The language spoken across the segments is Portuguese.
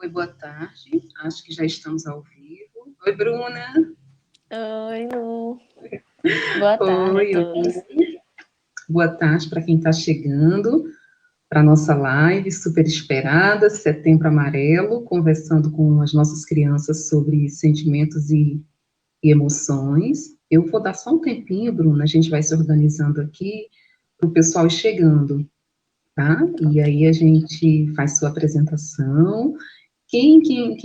Oi, boa tarde. Acho que já estamos ao vivo. Oi, Bruna. Oi, Lu. Boa tarde a Oi, todos. boa tarde para quem está chegando para a nossa live super esperada, Setembro Amarelo, conversando com as nossas crianças sobre sentimentos e emoções. Eu vou dar só um tempinho, Bruna, a gente vai se organizando aqui para o pessoal ir chegando, tá? E aí a gente faz sua apresentação. Quem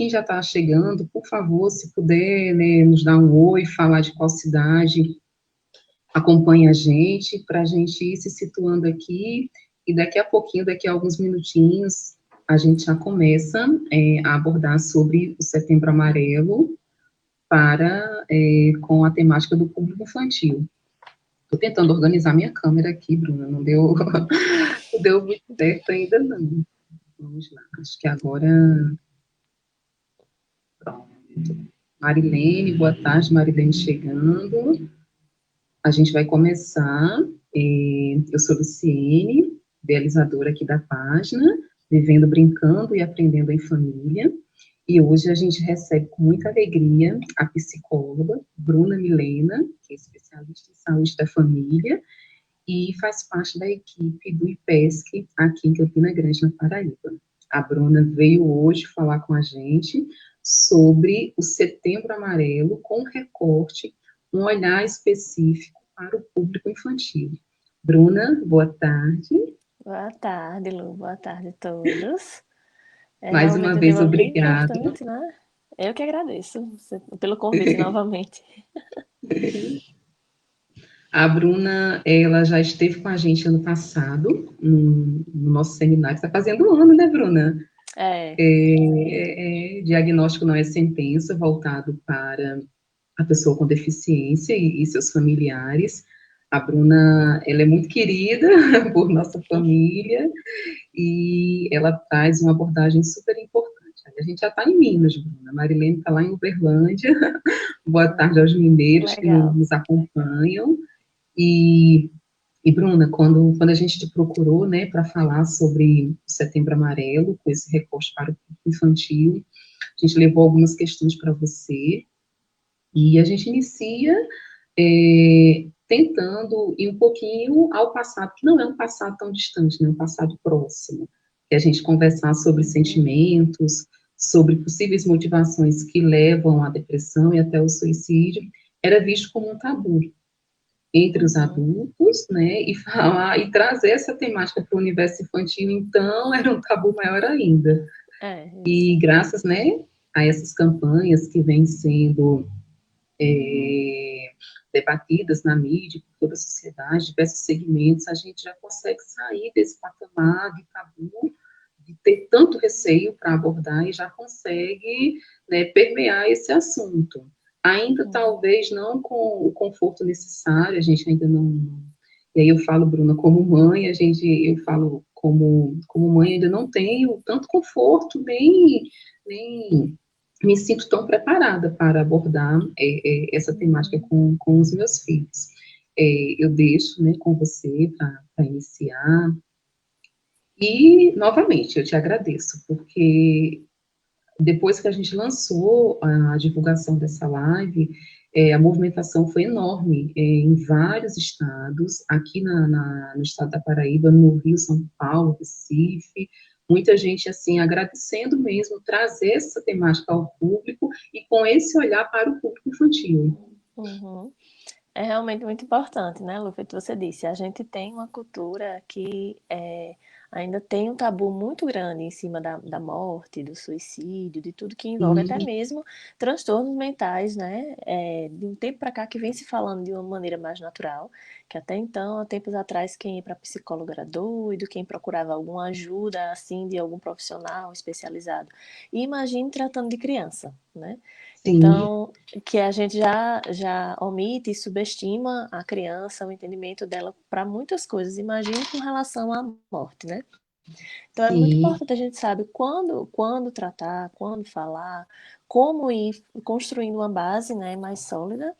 já está chegando, por favor, se puder, né, nos dar um oi, falar de qual cidade acompanha a gente, para a gente ir se situando aqui, e daqui a pouquinho, daqui a alguns minutinhos, a gente já começa a abordar sobre o Setembro Amarelo com a temática do público infantil. Estou tentando organizar minha câmera aqui, Bruna, não deu, não deu muito certo ainda não. Vamos lá, acho que agora... Pronto. Marilene, boa tarde, Marilene chegando. A gente vai começar. Eu sou Luciene, idealizadora aqui da página, Vivendo, Brincando e Aprendendo em Família. E hoje a gente recebe com muita alegria a psicóloga Bruna Milena, que é especialista em saúde da família e faz parte da equipe do IPESC aqui em Campina Grande, na Paraíba. A Bruna veio hoje falar com a gente sobre o Setembro Amarelo com recorte, um olhar específico para o público infantil. Bruna, boa tarde. Boa tarde, Lu. Boa tarde a todos. É Mais uma realmente um vez, tema bem obrigada. importante, né? Eu que agradeço pelo convite novamente. A Bruna, ela já esteve com a gente ano passado, no nosso seminário. Está fazendo um ano, né, Bruna? É, Diagnóstico não é sentença, voltado para a pessoa com deficiência e seus familiares. A Bruna, ela é muito querida por nossa família e ela traz uma abordagem super importante. A gente já está em Minas, Bruna. A Marilene está lá em Uberlândia. Boa tarde aos mineiros que legal. nos acompanham. E Bruna, quando a gente te procurou, né, para falar sobre o Setembro Amarelo, com esse recorte para o público infantil, a gente levou algumas questões para você, e a gente inicia tentando ir um pouquinho ao passado, que não é um passado tão distante, né, um passado próximo, que a gente conversar sobre sentimentos, sobre possíveis motivações que levam à depressão e até o suicídio, era visto como um tabu entre os Uhum. adultos, né, e falar e trazer essa temática para o universo infantil, então era um tabu maior ainda. É, E isso. graças, né, a essas campanhas que vêm sendo debatidas na mídia, por toda a sociedade, diversos segmentos, a gente já consegue sair desse patamar de tabu, de ter tanto receio para abordar e já consegue, né, permear esse assunto. Ainda Uhum. talvez não com o conforto necessário, a gente ainda não. E aí eu falo, Bruna, como mãe, eu falo como mãe, ainda não tenho tanto conforto, nem me sinto tão preparada para abordar essa temática Uhum. com os meus filhos. Eu deixo, né, com você para iniciar. E, novamente, eu te agradeço, porque depois que a gente lançou a divulgação dessa live, a movimentação foi enorme em vários estados, aqui no estado da Paraíba, no Rio, São Paulo, Recife, muita gente, assim, agradecendo mesmo, trazer essa temática ao público e com esse olhar para o público infantil. Uhum. É realmente muito importante, né, Lu? Feito você disse, a gente tem uma cultura que ainda tem um tabu muito grande em cima da morte, do suicídio, de tudo que envolve até E, mesmo transtornos mentais, né? De um tempo para cá que vem se falando de uma maneira mais natural, que até então, há tempos atrás, quem ia para psicólogo era doido, quem procurava alguma ajuda, assim, de algum profissional especializado. E imagine tratando de criança, né? sim, Então, que a gente já omite e subestima a criança, o entendimento dela para muitas coisas. Imagine com relação à morte, né? Então, é muito Sim, importante a gente saber quando tratar, quando falar, como ir construindo uma base, né, mais sólida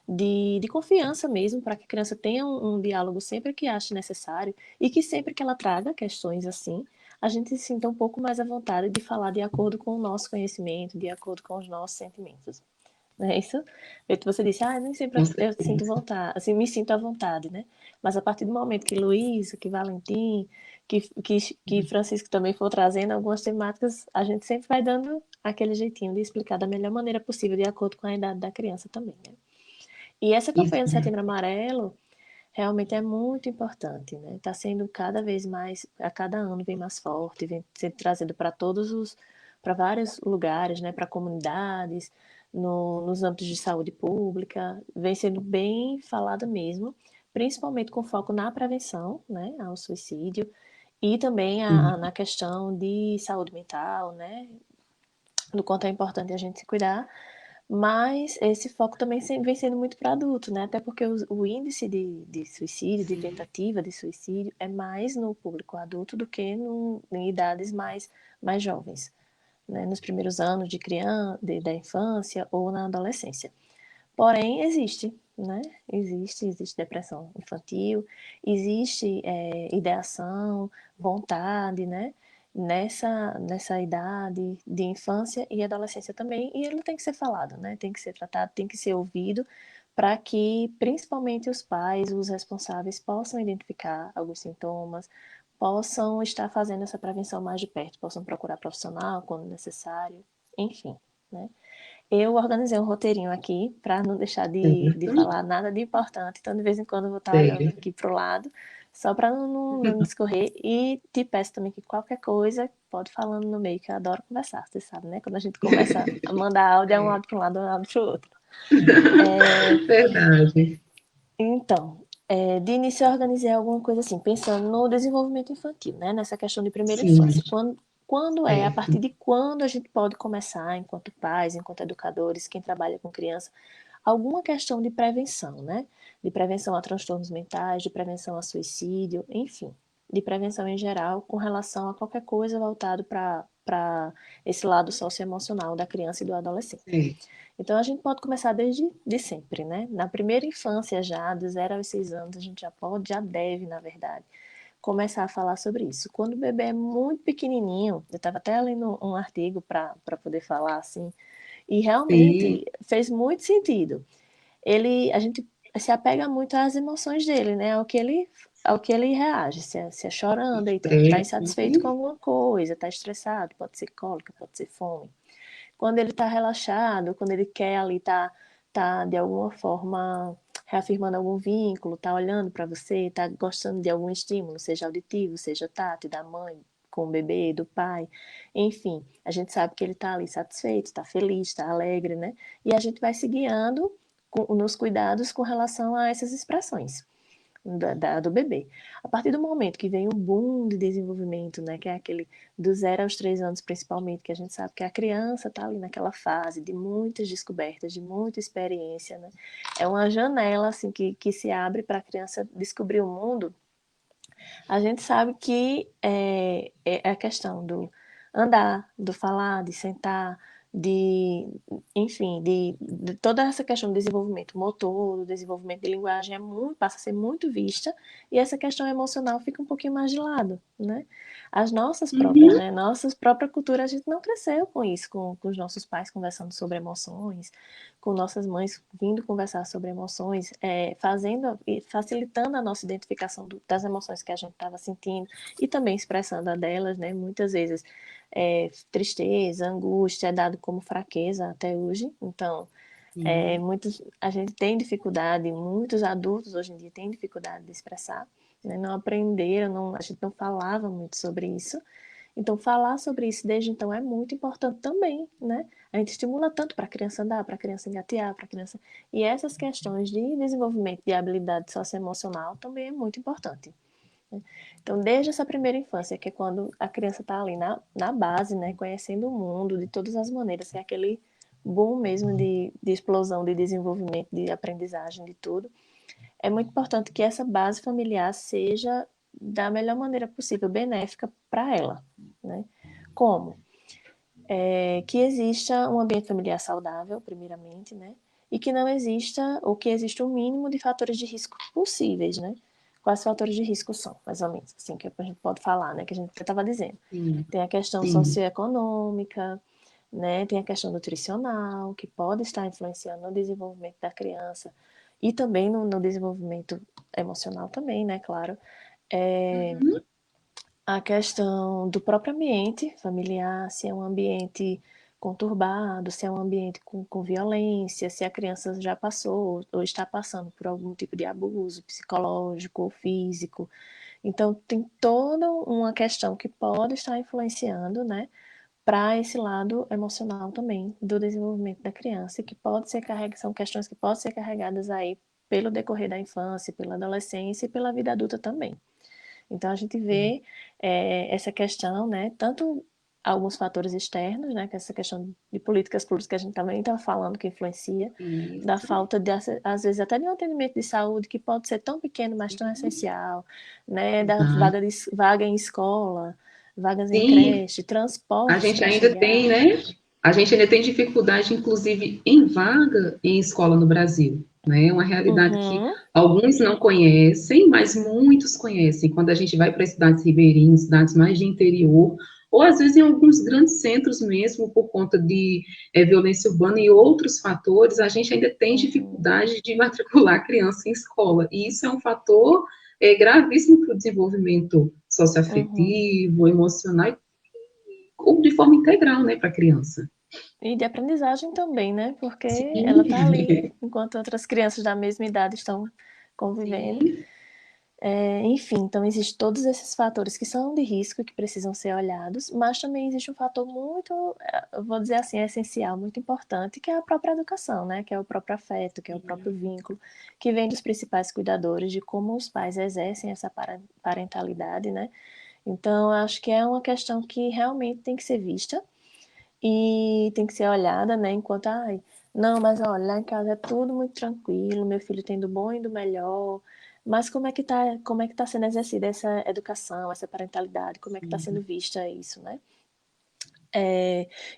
de confiança mesmo, para que a criança tenha um diálogo sempre que ache necessário e que sempre que ela traga questões assim, a gente se sinta um pouco mais à vontade de falar de acordo com o nosso conhecimento, de acordo com os nossos sentimentos. Não é isso? Feito você disse, nem sempre com eu sinto certeza. vontade, assim, me sinto à vontade, né? Mas a partir do momento que Luísa, que Valentim, que Francisco também for trazendo algumas temáticas, a gente sempre vai dando aquele jeitinho de explicar da melhor maneira possível, de acordo com a idade da criança também, né? E essa Isso, campanha do Setembro Amarelo realmente é muito importante, né? Está sendo cada vez mais, a cada ano vem mais forte, vem sendo trazido para vários lugares, né? Para comunidades, nos âmbitos de saúde pública, vem sendo bem falada mesmo, principalmente com foco na prevenção, né? Ao suicídio e também sim. na questão de saúde mental, né? Do quanto é importante a gente se cuidar, mas esse foco também vem sendo muito para adulto, né? Até porque o índice de suicídio, de tentativa de suicídio, é mais no público adulto do que em idades mais jovens, né? Nos primeiros anos de criança, da infância ou na adolescência. Porém, existe, né? Existe depressão infantil, existe ideação, vontade, né? Nessa idade de infância e adolescência também, e ele tem que ser falado, né? Tem que ser tratado, tem que ser ouvido, para que principalmente os pais, os responsáveis, possam identificar alguns sintomas, possam estar fazendo essa prevenção mais de perto, possam procurar profissional quando necessário, enfim, né? Eu organizei um roteirinho aqui para não deixar de Certo. falar nada de importante, então de vez em quando eu vou estar olhando Sério. aqui para o lado, só para não discorrer. E te peço também que qualquer coisa pode falando no meio, que eu adoro conversar, você sabe, né? Quando a gente começa a mandar áudio, é um áudio para um lado, um áudio para o outro. Verdade. Então, de início eu organizei alguma coisa assim, pensando no desenvolvimento infantil, né? Nessa questão de primeira Sim, infância. A certo. partir de quando a gente pode começar, enquanto pais, enquanto educadores, quem trabalha com criança, alguma questão de prevenção, né? De prevenção a transtornos mentais, de prevenção a suicídio, enfim, de prevenção em geral com relação a qualquer coisa voltado para esse lado socioemocional da criança e do adolescente. Sim, Então a gente pode começar desde de sempre, né? Na primeira infância já, dos 0 aos 6 anos, a gente já pode, já deve, na verdade, começar a falar sobre isso. Quando o bebê é muito pequenininho, eu estava até lendo um artigo para poder falar assim, e sim, realmente fez muito sentido. A gente se apega muito às emoções dele, né? Ao que ele reage, se é chorando, está estresse. insatisfeito com alguma coisa, está estressado, pode ser cólica, pode ser fome. Quando ele está relaxado, quando ele quer ali tá de alguma forma reafirmando algum vínculo, tá olhando para você, tá gostando de algum estímulo, seja auditivo, seja tátil, da mãe com o bebê, do pai, enfim, a gente sabe que ele está ali satisfeito, está feliz, está alegre, né? E a gente vai se guiando nos cuidados com relação a essas expressões do bebê. A partir do momento que vem o boom de desenvolvimento, né, que é aquele dos 0 aos 3 anos principalmente, que a gente sabe que a criança está ali naquela fase de muitas descobertas, de muita experiência, né? É uma janela assim que se abre para a criança descobrir o mundo. A gente sabe que é a questão do andar, do falar, de sentar, enfim, de toda essa questão do desenvolvimento motor, do desenvolvimento de linguagem passa a ser muito vista, e essa questão emocional fica um pouquinho mais de lado, né? As nossas próprias, Uhum, né? Nossas própria cultura, a gente não cresceu com isso, com os nossos pais conversando sobre emoções, com nossas mães vindo conversar sobre emoções, fazendo e facilitando a nossa identificação das emoções que a gente estava sentindo e também expressando a delas, né? Muitas vezes tristeza, angústia é dado como fraqueza até hoje. Então, sim, a gente tem dificuldade, muitos adultos hoje em dia têm dificuldade de expressar, né? Não aprenderam, a gente não falava muito sobre isso. Então, falar sobre isso desde então é muito importante também, né? A gente estimula tanto para a criança andar, para a criança engatear, para a criança. E essas questões de desenvolvimento de habilidade socioemocional também é muito importante. Né? Então, desde essa primeira infância, que é quando a criança está ali na base, né? Conhecendo o mundo de todas as maneiras, que é aquele boom mesmo de explosão, de desenvolvimento, de aprendizagem, de tudo. É muito importante que essa base familiar seja da melhor maneira possível, benéfica para ela, né? Como? Que exista um ambiente familiar saudável, primeiramente, né? E que não exista, ou que exista um mínimo de fatores de risco possíveis, né? Quais fatores de risco são, mais ou menos, assim, que a gente pode falar, né? Que a gente estava dizendo. Sim, Tem a questão sim. socioeconômica, né? Tem a questão nutricional, que pode estar influenciando no desenvolvimento da criança e também no desenvolvimento emocional também, né? Claro. Uhum. A questão do próprio ambiente familiar, se é um ambiente conturbado, se é um ambiente com violência, se a criança já passou ou está passando por algum tipo de abuso psicológico ou físico. Então, tem toda uma questão que pode estar influenciando, né, para esse lado emocional também do desenvolvimento da criança, e que pode ser são questões que podem ser carregadas aí pelo decorrer da infância, pela adolescência e pela vida adulta também. Então, a gente vê essa questão, né, tanto alguns fatores externos, né, que é essa questão de políticas públicas que a gente também estava falando que influencia, da Isso. falta de, às vezes, até de um atendimento de saúde que pode ser tão pequeno, mas tão essencial, né, da Exato. vaga em escola, vagas em Sim, creche, a transportes gente para ainda tem, chegar. né? A gente ainda tem dificuldade, inclusive, em vaga em escola no Brasil, né? É uma realidade que Uhum, alguns não conhecem, mas muitos conhecem. Quando a gente vai para cidades ribeirinhas, cidades mais de interior, ou às vezes em alguns grandes centros mesmo, por conta de violência urbana e outros fatores, a gente ainda tem uhum, dificuldade de matricular a criança em escola. E isso é um fator gravíssimo para o desenvolvimento uhum. socioafetivo, emocional ou de forma integral, né, para a criança. E de aprendizagem também, né? Porque ela Sim, está ali enquanto outras crianças da mesma idade estão convivendo. sim, Enfim, então existem todos esses fatores que são de risco e que precisam ser olhados, mas também existe um fator muito, eu vou dizer assim, essencial, muito importante, que é a própria educação, né? Que é o próprio afeto, que é o próprio vínculo, que vem dos principais cuidadores, de como os pais exercem essa parentalidade, né? Então, acho que é uma questão que realmente tem que ser vista e tem que ser olhada, né? Enquanto, ai, não, mas olha, lá em casa é tudo muito tranquilo, meu filho tem do bom e do melhor. Mas como é que tá sendo exercida essa educação, essa parentalidade? Como é que está sendo vista isso, né?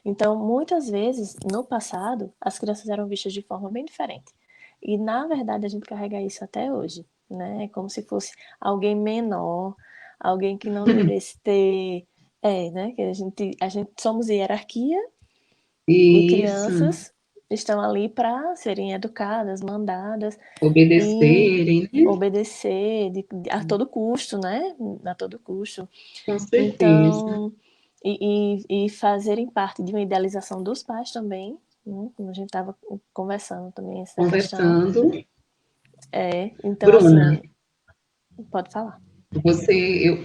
Então, muitas vezes, no passado, as crianças eram vistas de forma bem diferente. E, na verdade, a gente carrega isso até hoje, né? É como se fosse alguém menor, alguém que não devesse ter. Né? Que a gente somos hierarquia e isso, crianças estão ali para serem educadas, mandadas e obedecerem, né? obedecer a todo custo, né? A todo custo. Com certeza. Então, e fazerem parte de uma idealização dos pais também, né? Como a gente estava conversando também essa questão. Conversando. Então, Bruna, assim, pode falar.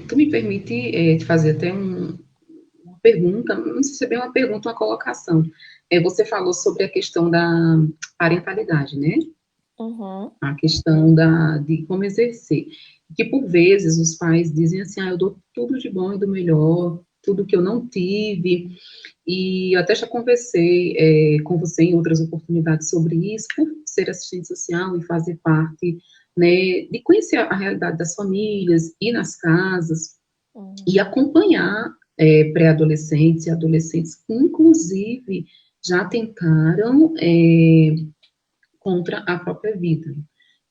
tu me permite te fazer até uma pergunta, não sei se é bem uma pergunta, uma colocação. Você falou sobre a questão da parentalidade, né? Uhum, A questão de como exercer. Que por vezes os pais dizem assim, eu dou tudo de bom e do melhor, tudo que eu não tive, e eu até já conversei com você em outras oportunidades sobre isso, por ser assistente social e fazer parte, né, de conhecer a realidade das famílias, ir nas casas e uhum, acompanhar pré-adolescentes e adolescentes que, inclusive, já tentaram contra a própria vida.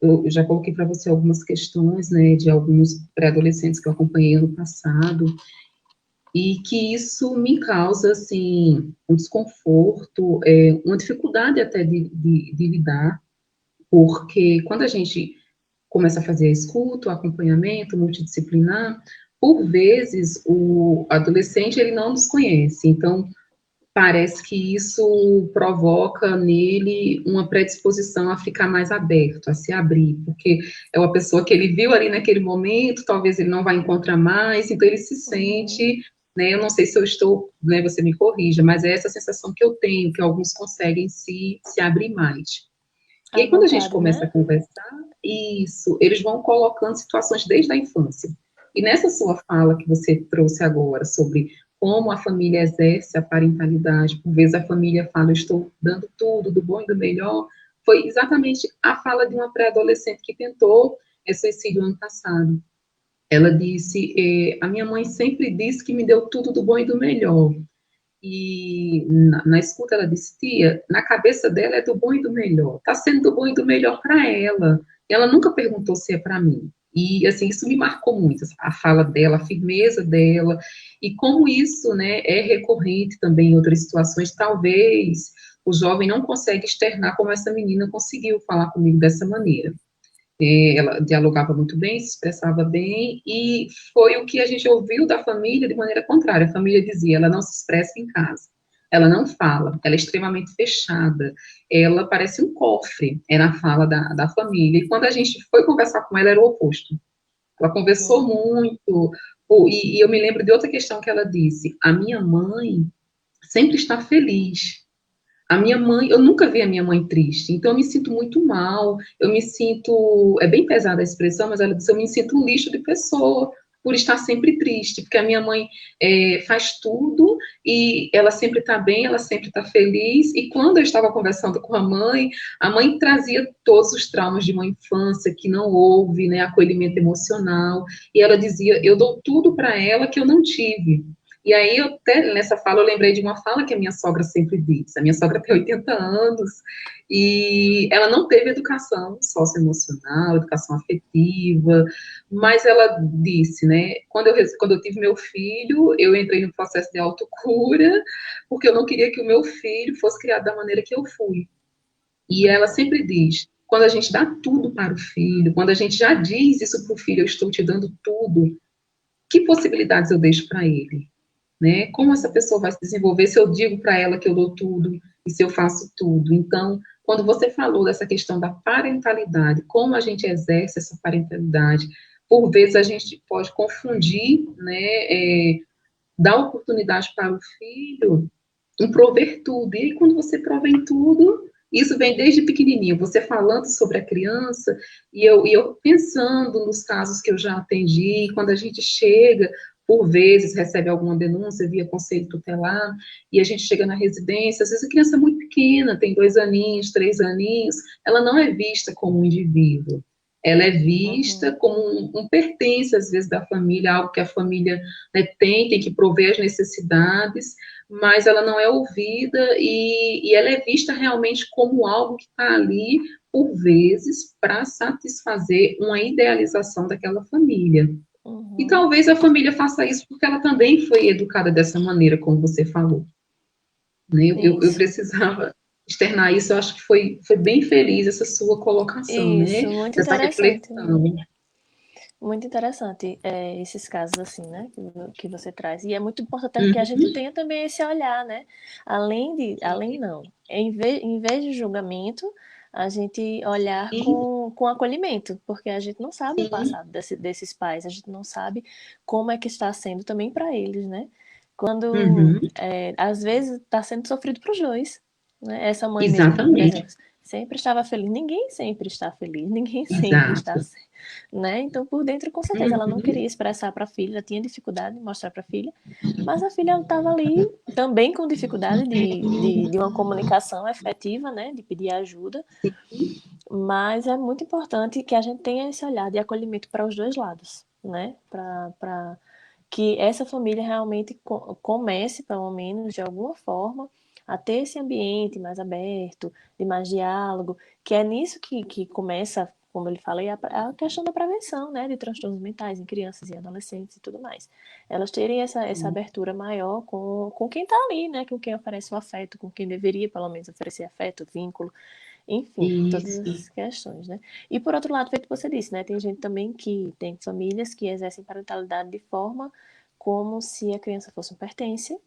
Eu já coloquei para você algumas questões, né, de alguns pré-adolescentes que eu acompanhei ano passado, e que isso me causa, assim, um desconforto, uma dificuldade até de lidar, porque quando a gente começa a fazer a escuta, o acompanhamento multidisciplinar, por vezes o adolescente ele não nos conhece, então parece que isso provoca nele uma predisposição a ficar mais aberto, a se abrir, porque é uma pessoa que ele viu ali naquele momento, talvez ele não vai encontrar mais, então ele se uhum. sente, né, eu não sei se eu estou, né, você me corrija, mas é essa sensação que eu tenho, que alguns conseguem se abrir mais. E À aí, quando a gente vontade, começa né? a conversar, isso, eles vão colocando situações desde a infância. E nessa sua fala que você trouxe agora sobre como a família exerce a parentalidade, por vezes a família fala, eu estou dando tudo, do bom e do melhor, foi exatamente a fala de uma pré-adolescente que tentou suicídio ano passado. Ela disse, a minha mãe sempre disse que me deu tudo do bom e do melhor. E na escuta ela disse, tia, na cabeça dela é do bom e do melhor. Está sendo do bom e do melhor para ela. Ela nunca perguntou se é para mim. E, assim, isso me marcou muito, a fala dela, a firmeza dela, e como isso, né, é recorrente também em outras situações, talvez o jovem não consegue externar como essa menina conseguiu falar comigo dessa maneira. Ela dialogava muito bem, se expressava bem, e foi o que a gente ouviu da família de maneira contrária. A família dizia, ela não se expressa em casa, ela não fala, ela é extremamente fechada, ela parece um cofre, era a fala da família. E quando a gente foi conversar com ela, era o oposto. Ela conversou Uhum. muito, e eu me lembro de outra questão que ela disse, a minha mãe sempre está feliz, a minha mãe, eu nunca vi a minha mãe triste, então eu me sinto muito mal, eu me sinto, é bem pesada a expressão, mas ela disse, eu me sinto um lixo de pessoa por estar sempre triste, porque a minha mãe faz tudo e ela sempre está bem, ela sempre está feliz, e quando eu estava conversando com a mãe trazia todos os traumas de uma infância que não houve, né, acolhimento emocional, e ela dizia, eu dou tudo para ela que eu não tive, e aí, eu até nessa fala, eu lembrei de uma fala que a minha sogra sempre diz. A minha sogra tem 80 anos e ela não teve educação socioemocional, educação afetiva, mas ela disse, né, quando eu tive meu filho, eu entrei no processo de autocura, porque eu não queria que o meu filho fosse criado da maneira que eu fui. E ela sempre diz, quando a gente dá tudo para o filho, quando a gente já diz isso para o filho, eu estou te dando tudo, que possibilidades eu deixo para ele? Né? Como essa pessoa vai se desenvolver se eu digo para ela que eu dou tudo e se eu faço tudo? Então, quando você falou dessa questão da parentalidade, como a gente exerce essa parentalidade, por vezes a gente pode confundir, né, dar oportunidade para o filho em prover tudo. E aí, quando você provém tudo, isso vem desde pequenininho, você falando sobre a criança, e eu pensando nos casos que eu já atendi, quando a gente chega, por vezes, recebe alguma denúncia via conselho tutelar, e a gente chega na residência, às vezes a criança é muito pequena, tem 2 aninhos, 3 aninhos, ela não é vista como um indivíduo, ela é vista Uhum. como um pertence, às vezes, da família, algo que a família, né, tem que prover as necessidades, mas ela não é ouvida e ela é vista realmente como algo que está ali, por vezes, para satisfazer uma idealização daquela família. E Uhum. talvez a família faça isso porque ela também foi educada dessa maneira, como você falou. Né? Eu Isso. precisava externar isso, eu acho que foi bem feliz essa sua colocação, né? Isso, muito Essa interessante. reflexão. Muito interessante esses casos assim, né, que você traz. E é muito importante que a gente Uhum. tenha também esse olhar, né? Além não, em vez de julgamento, a gente olhar Sim, com acolhimento, porque a gente não sabe o sim. passado desses pais, a gente não sabe como é que está sendo também para eles, né? Quando, Uhum. às vezes, está sendo sofrido para os dois, né? Essa mãe mesmo, por Exatamente. exemplo, sempre estava feliz. Ninguém sempre está feliz, ninguém sempre está, Exato. né? Então, por dentro, com certeza, ela não Uhum. queria expressar para a filha, ela tinha dificuldade de mostrar para a filha, mas a filha estava ali também com dificuldade de uma comunicação efetiva, né? De pedir ajuda, mas é muito importante que a gente tenha esse olhar de acolhimento para os dois lados, né? Para que essa família realmente comece, pelo menos de alguma forma, a ter esse ambiente mais aberto, de mais diálogo, que é nisso que começa, como eu lhe falei, a questão da prevenção, né, de transtornos mentais em crianças e adolescentes e tudo mais. Elas terem essa abertura maior com quem está ali, né, com quem oferece o afeto, com quem deveria, pelo menos, oferecer afeto, vínculo, enfim, todas Isso. essas questões, né? E por outro lado, feito você disse, né? Tem gente também que tem famílias que exercem parentalidade de forma como se a criança fosse um pertence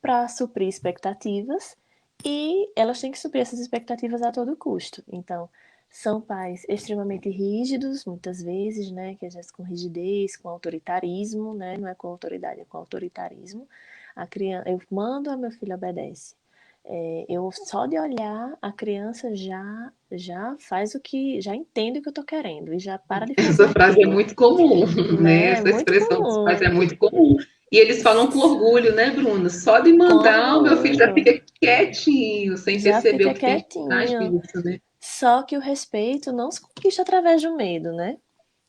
para suprir expectativas e elas têm que suprir essas expectativas a todo custo. Então, são pais extremamente rígidos, muitas vezes, né? Que exercem com rigidez, com autoritarismo, né? Não é com autoridade, é com autoritarismo. A criança, eu mando, a meu filho obedece. Eu só de olhar a criança já faz o que já entende o que eu estou querendo e já para de fazer Essa frase é aquilo, muito comum, né? né? É Essa muito expressão dos pais comum, é muito comum. E eles falam com orgulho, né, Bruna? Só de com mandar, o meu filho já orgulho, fica quietinho, sem já perceber o fica que tem por trás quietinho. disso, né? Só que o respeito não se conquista através do medo, né?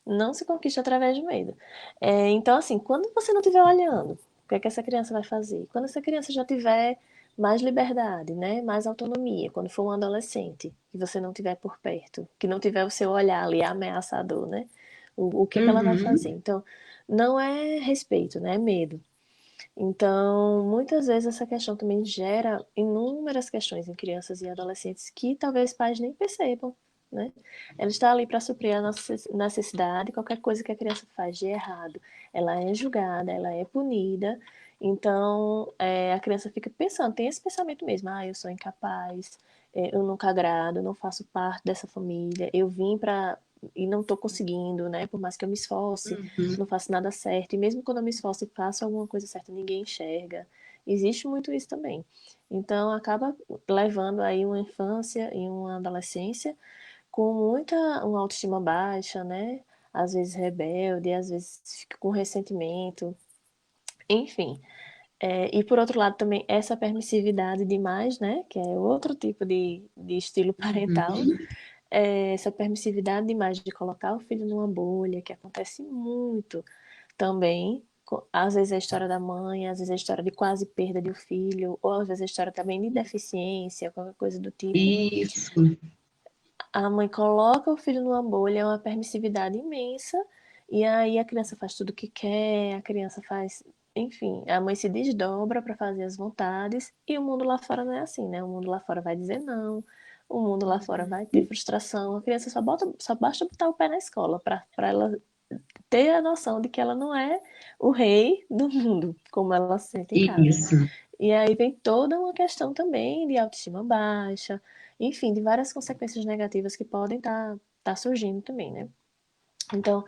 Não se conquista através do medo. Então, assim, quando você não estiver olhando, o que é que essa criança vai fazer? Quando essa criança já tiver mais liberdade, né? Mais autonomia, quando for um adolescente, que você não tiver por perto, que não tiver o seu olhar ali ameaçador, né? O que é que ela vai fazer? Uhum, Então, não é respeito, né? É medo. Então, muitas vezes essa questão também gera inúmeras questões em crianças e adolescentes que talvez pais nem percebam, né? Ela está ali para suprir a nossa necessidade, qualquer coisa que a criança faz de errado, ela é julgada, ela é punida. Então, a criança fica pensando, tem esse pensamento mesmo, eu sou incapaz, eu nunca agrado, eu não faço parte dessa família, eu vim para e não estou conseguindo, né? Por mais que eu me esforce, uhum. não faço nada certo. E mesmo quando eu me esforço e faço alguma coisa certa, ninguém enxerga. Existe muito isso também. Então, acaba levando aí uma infância e uma adolescência com uma autoestima baixa, né? Às vezes rebelde, às vezes fica com ressentimento, enfim. E por outro lado também essa permissividade demais, né? Que é outro tipo de estilo parental, Uhum. essa permissividade demais de colocar o filho numa bolha, que acontece muito também. Às vezes é a história da mãe, às vezes é a história de quase perda de um filho, ou às vezes é a história também de deficiência, qualquer coisa do tipo. Isso, A mãe coloca o filho numa bolha, é uma permissividade imensa, e aí a criança faz tudo o que quer, a criança faz. Enfim, a mãe se desdobra para fazer as vontades, e o mundo lá fora não é assim, né? O mundo lá fora vai dizer não, o mundo lá fora vai ter frustração, a criança só basta botar o pé na escola para ela ter a noção de que ela não é o rei do mundo, como ela se sente em casa. isso. E aí vem toda uma questão também de autoestima baixa, enfim, de várias consequências negativas que podem tá surgindo também, né? Então,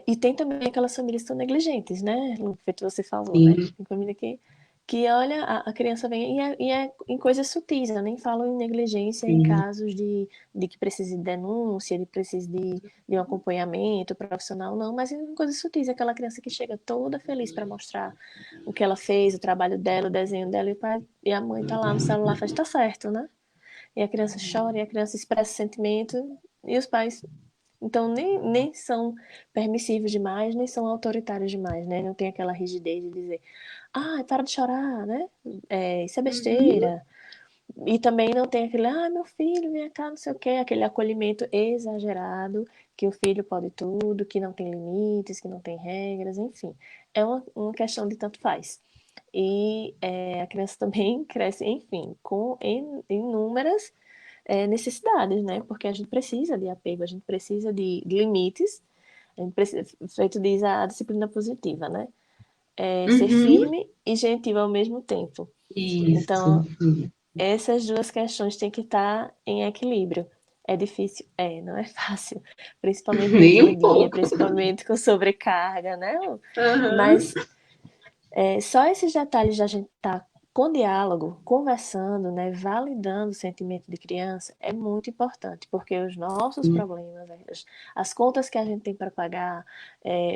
e tem também aquelas famílias que são negligentes, né? No feito você falou, né? Sim. Tem família que olha, a criança vem e é em coisas sutis, eu nem falo em negligência em Sim. casos de que precise de denúncia, de precise de um acompanhamento profissional, não, mas em coisas sutis, aquela criança que chega toda feliz para mostrar o que ela fez, o trabalho dela, o desenho dela, e a mãe tá lá no celular, faz, tá certo, né? E a criança chora, e a criança expressa sentimento, e os pais então, nem são permissivos demais, nem são autoritários demais, né? Não tem aquela rigidez de dizer, para de chorar, né? Isso é Uhum. besteira. E também não tem aquele, meu filho, vem cá, não sei o quê, aquele acolhimento exagerado, que o filho pode tudo, que não tem limites, que não tem regras, enfim. É uma questão de tanto faz. E a criança também cresce, enfim, com inúmeras necessidades, né? Porque a gente precisa de apego, a gente precisa de limites, a gente precisa, feito diz a disciplina positiva, né? Ser Uhum. firme e gentil ao mesmo tempo. Isso. Então, essas duas questões têm que estar em equilíbrio. É difícil? Não é fácil. Principalmente no Nem dia a um dia, pouco. principalmente com sobrecarga, né? Aham. Mas só esses detalhes de a gente estar com diálogo, conversando, né, validando o sentimento de criança é muito importante, porque os nossos problemas, as contas que a gente tem para pagar,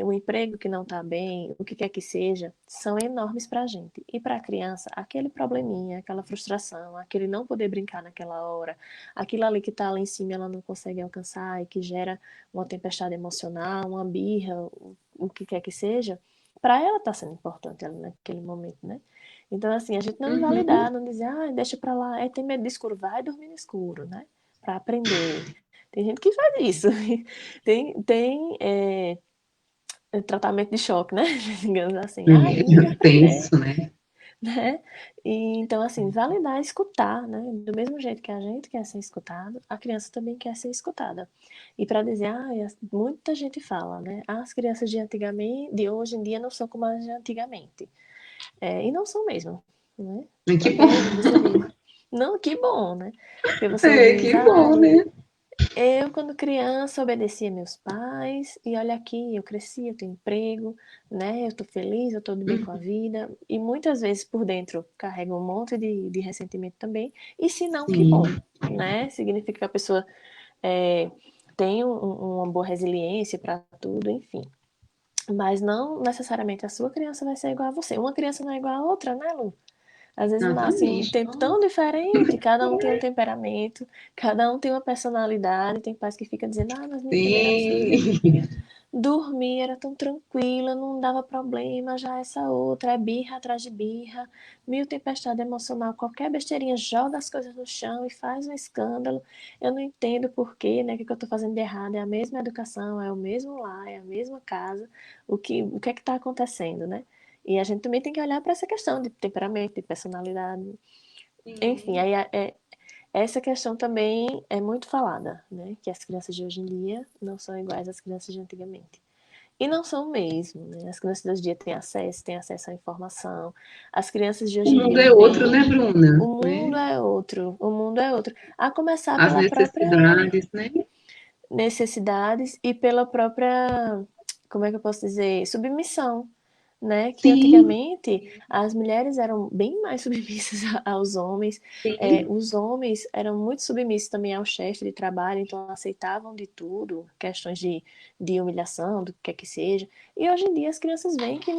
o emprego que não está bem, o que quer que seja, são enormes para a gente. E para a criança, aquele probleminha, aquela frustração, aquele não poder brincar naquela hora, aquilo ali que está lá em cima ela não consegue alcançar e que gera uma tempestade emocional, uma birra, o que quer que seja, para ela tá sendo importante ali naquele momento, né? Então, assim, a gente não Uhum. invalidar, não dizer, deixa pra lá, tem medo de escuro, vai dormir no escuro, né? Pra aprender. Tem gente que faz isso. Tem tratamento de choque, né? Digamos assim, brinca, Tenso, né? né? E, então, assim, validar, escutar, né? Do mesmo jeito que a gente quer ser escutado, a criança também quer ser escutada. E para dizer, muita gente fala, né? As crianças de antigamente, de hoje em dia não são como as de antigamente. E não são mesmo, né? Que bom. Porque você diz, não, que bom, né? Porque você É, diz, que bom, né? eu, quando criança, obedecia meus pais, e olha aqui, eu cresci, eu tenho emprego, né? Eu tô feliz, eu tô de bem com a vida, e muitas vezes por dentro carrega um monte de ressentimento também, e se não, que bom, Sim. né? Significa que a pessoa é, tem uma boa resiliência para tudo, enfim. Mas não necessariamente a sua criança vai ser igual a você. Uma criança não é igual a outra, né, Lu? Às vezes nasce em um Exatamente. tempo tão diferente, cada um tem um temperamento, cada um tem uma personalidade. Tem pais que ficam dizendo, mas minha primeira filha Sim. dormia, era tão tranquila, não dava problema, já essa outra é birra atrás de birra, mil tempestade emocional, qualquer besteirinha joga as coisas no chão e faz um escândalo. Eu não entendo por quê, né, o que eu estou fazendo de errado, é a mesma educação, é o mesmo lar, é a mesma casa, o que é que está acontecendo, né? E a gente também tem que olhar para essa questão de temperamento, de personalidade, enfim, Sim. aí essa questão também é muito falada, né? Que as crianças de hoje em dia não são iguais às crianças de antigamente. E não são mesmo, né? As crianças de hoje em dia têm acesso à informação. As crianças de O hoje em mundo dia é outro, veem. né, Bruna? O mundo Né? é outro, o mundo é outro. A começar As pela própria necessidades, né? necessidades e pela própria, como é que eu posso dizer, submissão, né? Que Sim, antigamente as mulheres eram bem mais submissas aos homens, sim. os homens eram muito submissos também ao chefe de trabalho, então aceitavam de tudo, questões de humilhação, do que quer que seja. E hoje em dia as crianças veem que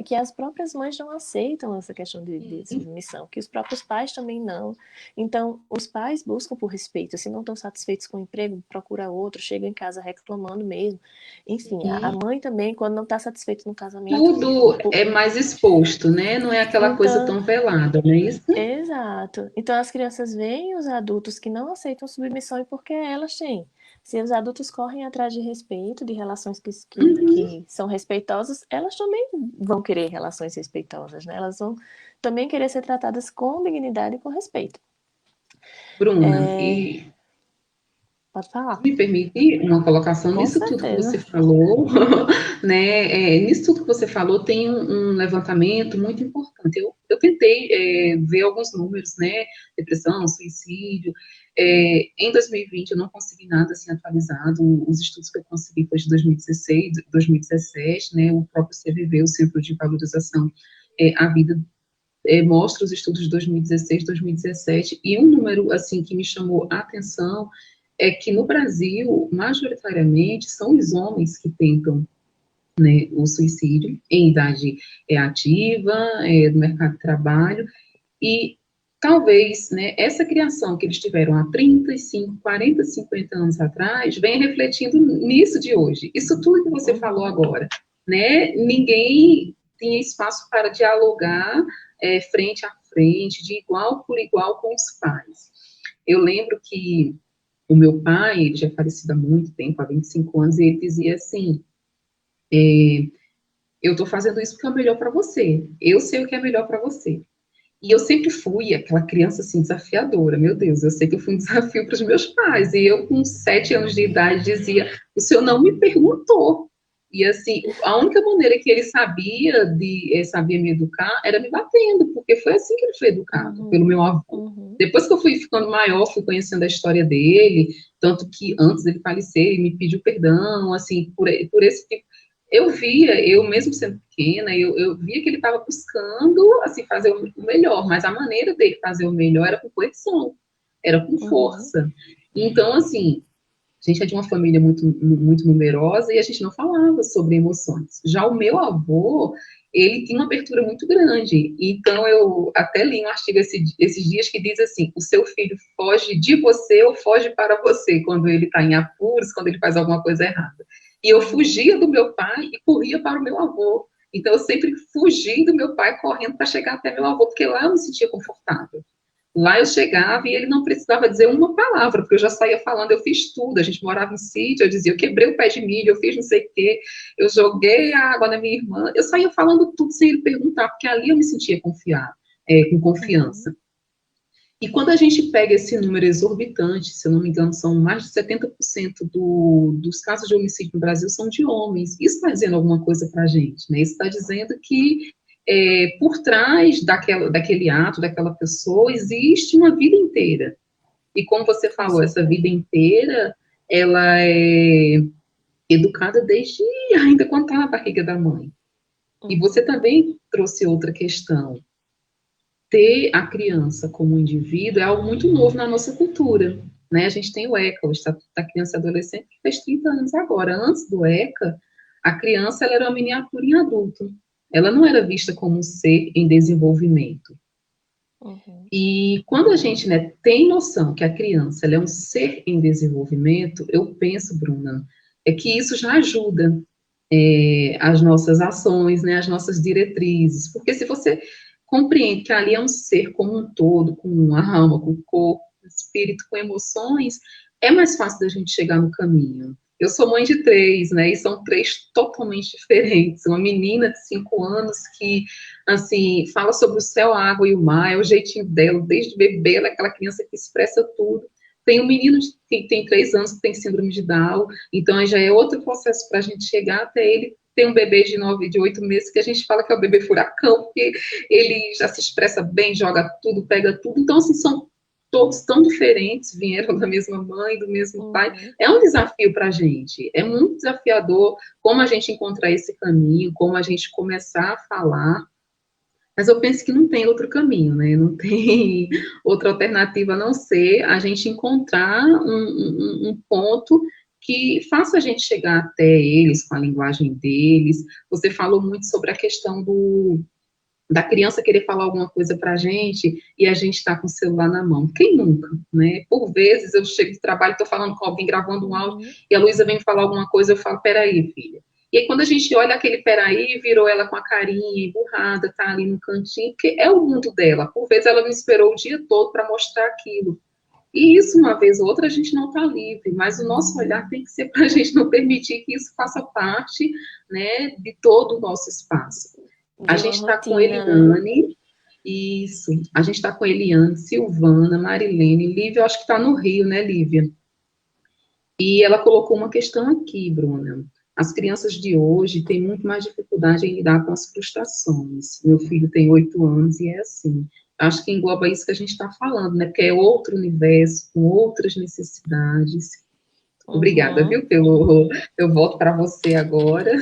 que as próprias mães não aceitam essa questão de submissão, que os próprios pais também não. Então, os pais buscam por respeito, se não estão satisfeitos com o emprego, procura outro, chega em casa reclamando mesmo. Enfim, a Sim. mãe também, quando não está satisfeito no casamento, Tudo é mais exposto, né? Não é aquela coisa então, tão velada, não é isso? exato. Então as crianças veem os adultos que não aceitam submissão e porque elas têm. Se os adultos correm atrás de respeito, de relações Uhum. que são respeitosas, elas também vão querer relações respeitosas, né? Elas vão também querer ser tratadas com dignidade e com respeito. Bruna, É, e pode falar. me permite uma colocação Com nisso tudo que certeza. você falou, né? Nisso tudo que você falou tem um levantamento muito importante. Eu tentei ver alguns números, né? Depressão, suicídio. Em 2020 eu não consegui nada assim atualizado. Os estudos que eu consegui foi de 2016, 2017, né? O próprio CVV, o Centro de Valorização à Vida, mostra os estudos de 2016, 2017, e um número, assim, que me chamou a atenção é que no Brasil, majoritariamente, são os homens que tentam, né, o suicídio em idade ativa, no mercado de trabalho, e talvez, né, essa criação que eles tiveram há 35, 40, 50 anos atrás, venha refletindo nisso de hoje. Isso tudo que você falou Uhum, agora, né? Ninguém tinha espaço para dialogar frente a frente, de igual por igual com os pais. Eu lembro que o meu pai, ele já é falecido há muito tempo, há 25 anos, e ele dizia assim, eu estou fazendo isso porque é o melhor para você, eu sei o que é melhor para você. E eu sempre fui aquela criança assim desafiadora, meu Deus, eu sei que eu fui um desafio para os meus pais. E eu, com 7 anos de idade, dizia: o senhor não me perguntou. E assim, a única maneira que ele sabia me educar era me batendo, porque foi assim que ele foi educado, pelo uhum, meu avô. uhum, Depois que eu fui ficando maior, fui conhecendo a história dele, tanto que antes dele falecer, ele me pediu perdão, assim, por esse tipo. Eu mesmo sendo pequena, eu via que ele estava buscando, assim, fazer o melhor, mas a maneira dele fazer o melhor era com coerção, era com uhum, força. Então, assim, a gente é de uma família muito numerosa e a gente não falava sobre emoções. Já o meu avô, ele tinha uma abertura muito grande. Então, eu até li um artigo esses dias que diz assim: o seu filho foge de você ou foge para você quando ele está em apuros, quando ele faz alguma coisa errada. E eu uhum, fugia do meu pai e corria para o meu avô. Então, eu sempre fugi do meu pai correndo para chegar até meu avô, porque lá eu me sentia confortável. Lá eu chegava e ele não precisava dizer uma palavra, porque eu já saía falando, eu fiz tudo. A gente morava em sítio, eu dizia, eu quebrei o pé de milho, eu fiz não sei o quê, eu joguei a água na minha irmã. Eu saía falando tudo sem ele perguntar, porque ali eu me sentia com uhum, confiança. E quando a gente pega esse número exorbitante, se eu não me engano, são mais de 70% dos casos de homicídio no Brasil são de homens. Isso está dizendo alguma coisa para a gente, né? Isso está dizendo que por trás daquele ato, daquela pessoa, existe uma vida inteira. E como você com falou, essa vida certeza. inteira, ela é educada desde ainda quando está na barriga da mãe. E você Uhum, também trouxe outra questão. Ter a criança como indivíduo é algo muito novo na nossa cultura. Né? A gente tem o ECA, o Estatuto da Criança e Adolescente, que fez 30 anos agora. Antes do ECA, a criança ela era uma miniatura em adulto. Ela não era vista como um ser em desenvolvimento. Uhum. E quando a gente, né, tem noção que a criança ela é um ser em desenvolvimento, eu penso, Bruna, é que isso já ajuda as nossas ações, né, as nossas diretrizes, porque se você compreende que ali é um ser como um todo, com uma alma, com corpo, com espírito, com emoções, é mais fácil da gente chegar no caminho. Eu sou mãe de três, né, e são três totalmente diferentes. Uma menina de 5 anos que, assim, fala sobre o céu, a água e o mar, é o jeitinho dela, desde bebê, ela é aquela criança que expressa tudo. Tem um menino que tem 3 anos que tem síndrome de Down, então já é outro processo para a gente chegar até ele. Tem um bebê de 8 meses que a gente fala que é o bebê furacão, porque ele já se expressa bem, joga tudo, pega tudo. Então, assim, são todos tão diferentes, vieram da mesma mãe, do mesmo pai. Uhum. É um desafio para a gente, é muito desafiador como a gente encontrar esse caminho, como a gente começar a falar. Mas eu penso que não tem outro caminho, né? Não tem outra alternativa a não ser a gente encontrar um ponto que faça a gente chegar até eles com a linguagem deles. Você falou muito sobre a questão da criança querer falar alguma coisa para a gente e a gente está com o celular na mão. Quem nunca, né? Por vezes eu chego do trabalho, estou falando com alguém, gravando um áudio, Uhum. e a Luísa vem falar alguma coisa, eu falo, peraí, filha. E aí, quando a gente olha aquele peraí, virou ela com a carinha emburrada, tá ali no cantinho, porque é o mundo dela. Por vezes ela me esperou o dia todo para mostrar aquilo. E isso, uma vez ou outra, a gente não está livre, mas o nosso olhar tem que ser para a gente não permitir que isso faça parte, né, de todo o nosso espaço. A De uma gente está com rotina, né? Eliane, isso. A gente está com Eliane, Silvana, Marilene, Lívia, eu acho que está no Rio, né, Lívia? E ela colocou uma questão aqui, Bruna. As crianças de hoje têm muito mais dificuldade em lidar com as frustrações. Meu filho tem 8 anos e é assim. Acho que engloba isso que a gente está falando, né? Porque é outro universo, com outras necessidades. Obrigada, Uhum. viu, pelo. Eu volto para você agora.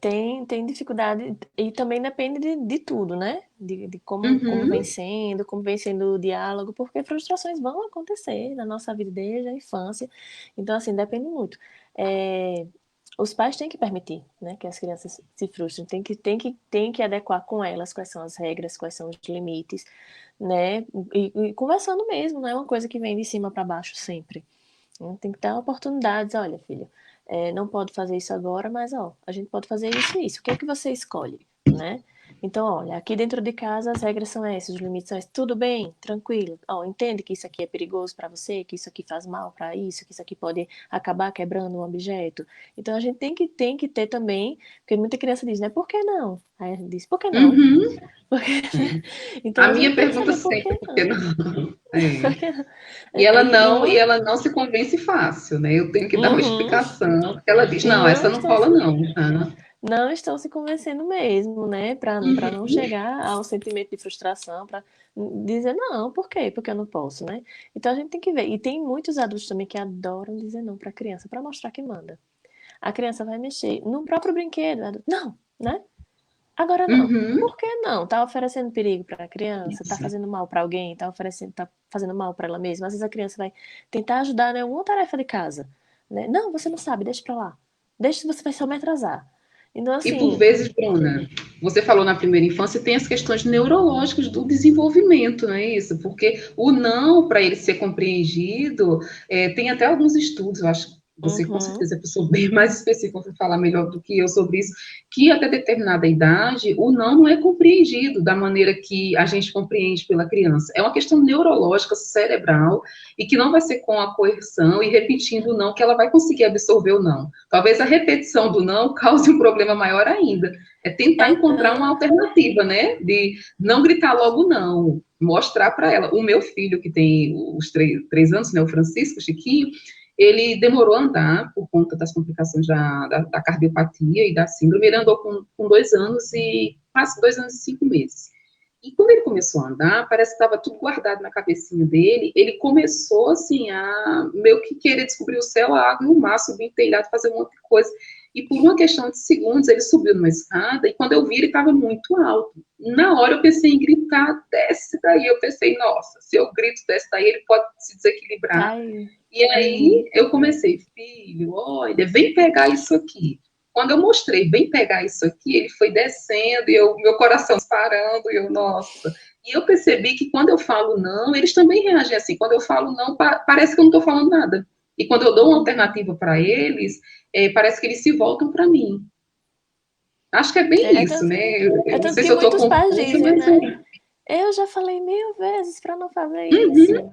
Tem dificuldade e também depende de tudo, né? De como Uhum, como vem sendo o diálogo, porque frustrações vão acontecer na nossa vida desde a infância. Então, assim, depende muito. É, os pais têm que permitir, né, que as crianças se frustrem, tem que adequar com elas quais são as regras, quais são os limites, né? E conversando mesmo, não é uma coisa que vem de cima para baixo sempre. Tem que dar oportunidades. Olha, filho, não pode fazer isso agora, mas ó, a gente pode fazer isso e isso. O que é que você escolhe, né? Então, olha, aqui dentro de casa as regras são essas, os limites são esses. Tudo bem, tranquilo. Ó, entende que isso aqui é perigoso para você, que isso aqui faz mal para isso, que isso aqui pode acabar quebrando um objeto. Então a gente tem que ter também, porque muita criança diz, né? Por que não? Aí a gente diz, por que não? uhum. Porque... É. Então A a gente minha tem que pergunta saber por sempre, que por que não. não? É. Por que não? E E e uma. ela não se convence fácil, né? Eu tenho que dar uma Uhum. explicação, porque ela diz, E não, não essa não estão rola não. Ah, não estão se convencendo mesmo, né? Para não uhum, chegar ao sentimento de frustração, para dizer não, por quê? Porque eu não posso, né? Então a gente tem que ver. E tem muitos adultos também que adoram dizer não para a criança, para mostrar que manda. A criança vai mexer no próprio brinquedo, adulto, não, né? Agora não. uhum. Por que não? Tá oferecendo perigo para a criança, tá Isso. fazendo mal para alguém, tá fazendo mal para ela mesma. Às vezes a criança vai tentar ajudar em alguma tarefa de casa, né? Não, você não sabe, deixa para lá. Deixa, você vai só me atrasar. Então, E por assim, vezes, Bruna, você falou na primeira infância, tem as questões neurológicas do desenvolvimento, não é isso? Porque o não, para ele ser compreendido, tem até alguns estudos, eu acho que você com uhum, certeza é pessoa bem mais específica para falar melhor do que eu sobre isso, que até determinada idade o não é compreendido da maneira que a gente compreende pela criança. É uma questão neurológica, cerebral, e que não vai ser com a coerção e repetindo o não que ela vai conseguir absorver o não. Talvez a repetição do não cause um problema maior ainda. É tentar é encontrar uma tão. alternativa, né? De não gritar logo não, mostrar para ela. O meu filho, que tem os 3 anos, né, o Francisco, o Chiquinho, ele demorou a andar por conta das complicações da cardiopatia e da síndrome. Ele andou com 2 anos e quase 2 anos e 5 meses. E quando ele começou a andar, parece que estava tudo guardado na cabecinha dele. Ele começou, assim, a meio que querer descobrir o céu, a água e o mar, subir em telhado, fazer um monte de coisa. E por uma questão de segundos, ele subiu numa escada, e quando eu vi, ele estava muito alto. Na hora, eu pensei em gritar, desce daí. Eu pensei, nossa, se eu grito, desce daí, ele pode se desequilibrar. Cai. E Uhum. aí eu comecei, filho, olha, vem pegar isso aqui. Quando eu mostrei, vem pegar isso aqui, ele foi descendo e meu coração parando, e eu, nossa. E eu percebi que quando eu falo não, eles também reagem assim. Quando eu falo não, parece que eu não estou falando nada. E quando eu dou uma alternativa para eles, parece que eles se voltam para mim. Acho que é bem É, isso, né? é Eu não tanto sei que se eu estou muitos pais confusa, dizem, mas né? Eu já falei 1000 vezes para não fazer uhum, isso,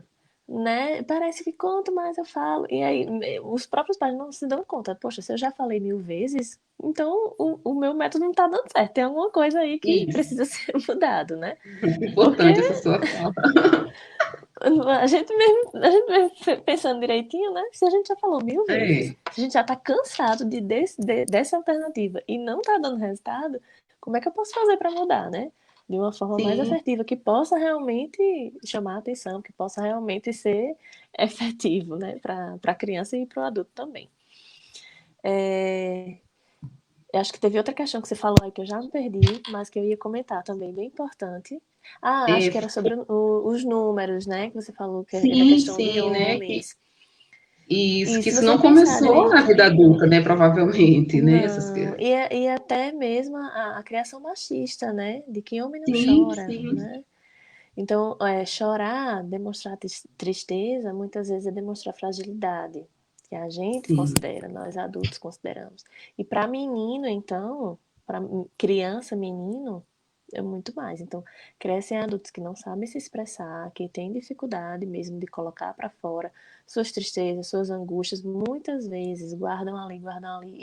né? Parece que quanto mais eu falo, e aí os próprios pais não se dão conta. Poxa, se eu já falei 1000 vezes, então o meu método não tá dando certo. Tem alguma coisa aí que isso. precisa ser mudado, né? Porque Importante essa sua fala. a gente mesmo pensando direitinho, né? Se a gente já falou 1000 vezes, É, se a gente já tá cansado dessa alternativa e não tá dando resultado, como é que eu posso fazer para mudar, né? De uma forma mais sim, assertiva, que possa realmente chamar a atenção, que possa realmente ser efetivo, né? Para a criança e para o adulto também. É, eu acho que teve outra questão que você falou aí que eu já me perdi, mas que eu ia comentar também, bem importante. Ah, acho é, que era sobre os números, né? Que você falou que era sim, questão de sim, né? homens. Isso, E que se isso você não pensar começou na vida direitinho, adulta, né? Provavelmente, né? não. E até mesmo a criação machista, né? De que homem não Sim, chora, sim, né? Então, chorar, demonstrar tristeza, muitas vezes é demonstrar fragilidade, que a gente sim, considera, nós adultos consideramos. E para menino, então, para criança, menino, é muito mais. Então, crescem adultos que não sabem se expressar, que têm dificuldade mesmo de colocar para fora suas tristezas, suas angústias, muitas vezes guardam ali,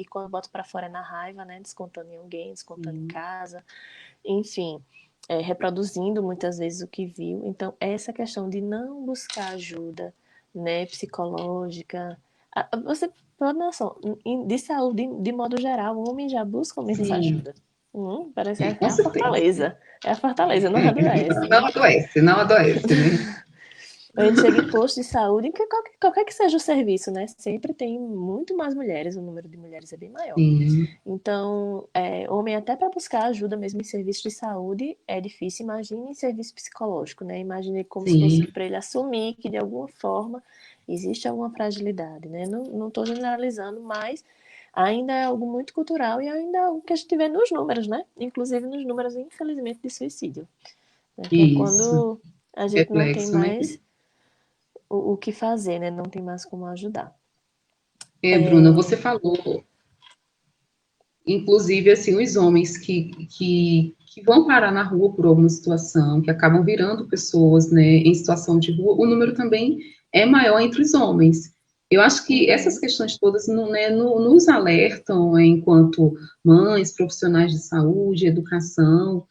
e quando botam para fora é na raiva, né? Descontando em alguém, descontando em sim. casa, enfim, reproduzindo muitas vezes o que viu. Então, essa questão de não buscar ajuda, né, psicológica, você pode noção, de saúde, de modo geral, o homem já busca menos Sim, ajuda. Parece é com a certeza. fortaleza. É a fortaleza, não adoece, Não né? adoece, não adoece, né? A gente chega em posto de saúde, qualquer que seja o serviço, né? Sempre tem muito mais mulheres, o número de mulheres é bem maior. Sim, Então, homem até para buscar ajuda mesmo em serviço de saúde é difícil. Imagine em serviço psicológico, né? Imagine como se fosse sim, para ele assumir que de alguma forma existe alguma fragilidade, né? Não estou generalizando, mas ainda é algo muito cultural e ainda é algo que a gente vê nos números, né? Inclusive nos números, infelizmente, de suicídio, né? Que é isso. quando a gente não tem Reflexo, né? mais o que fazer, né? Não tem mais como ajudar. Bruna, você falou, inclusive, assim, os homens que vão parar na rua por alguma situação, que acabam virando pessoas, né, em situação de rua, o número também é maior entre os homens. Eu acho que essas Uhum, questões todas né, nos alertam enquanto mães, profissionais de saúde, educação,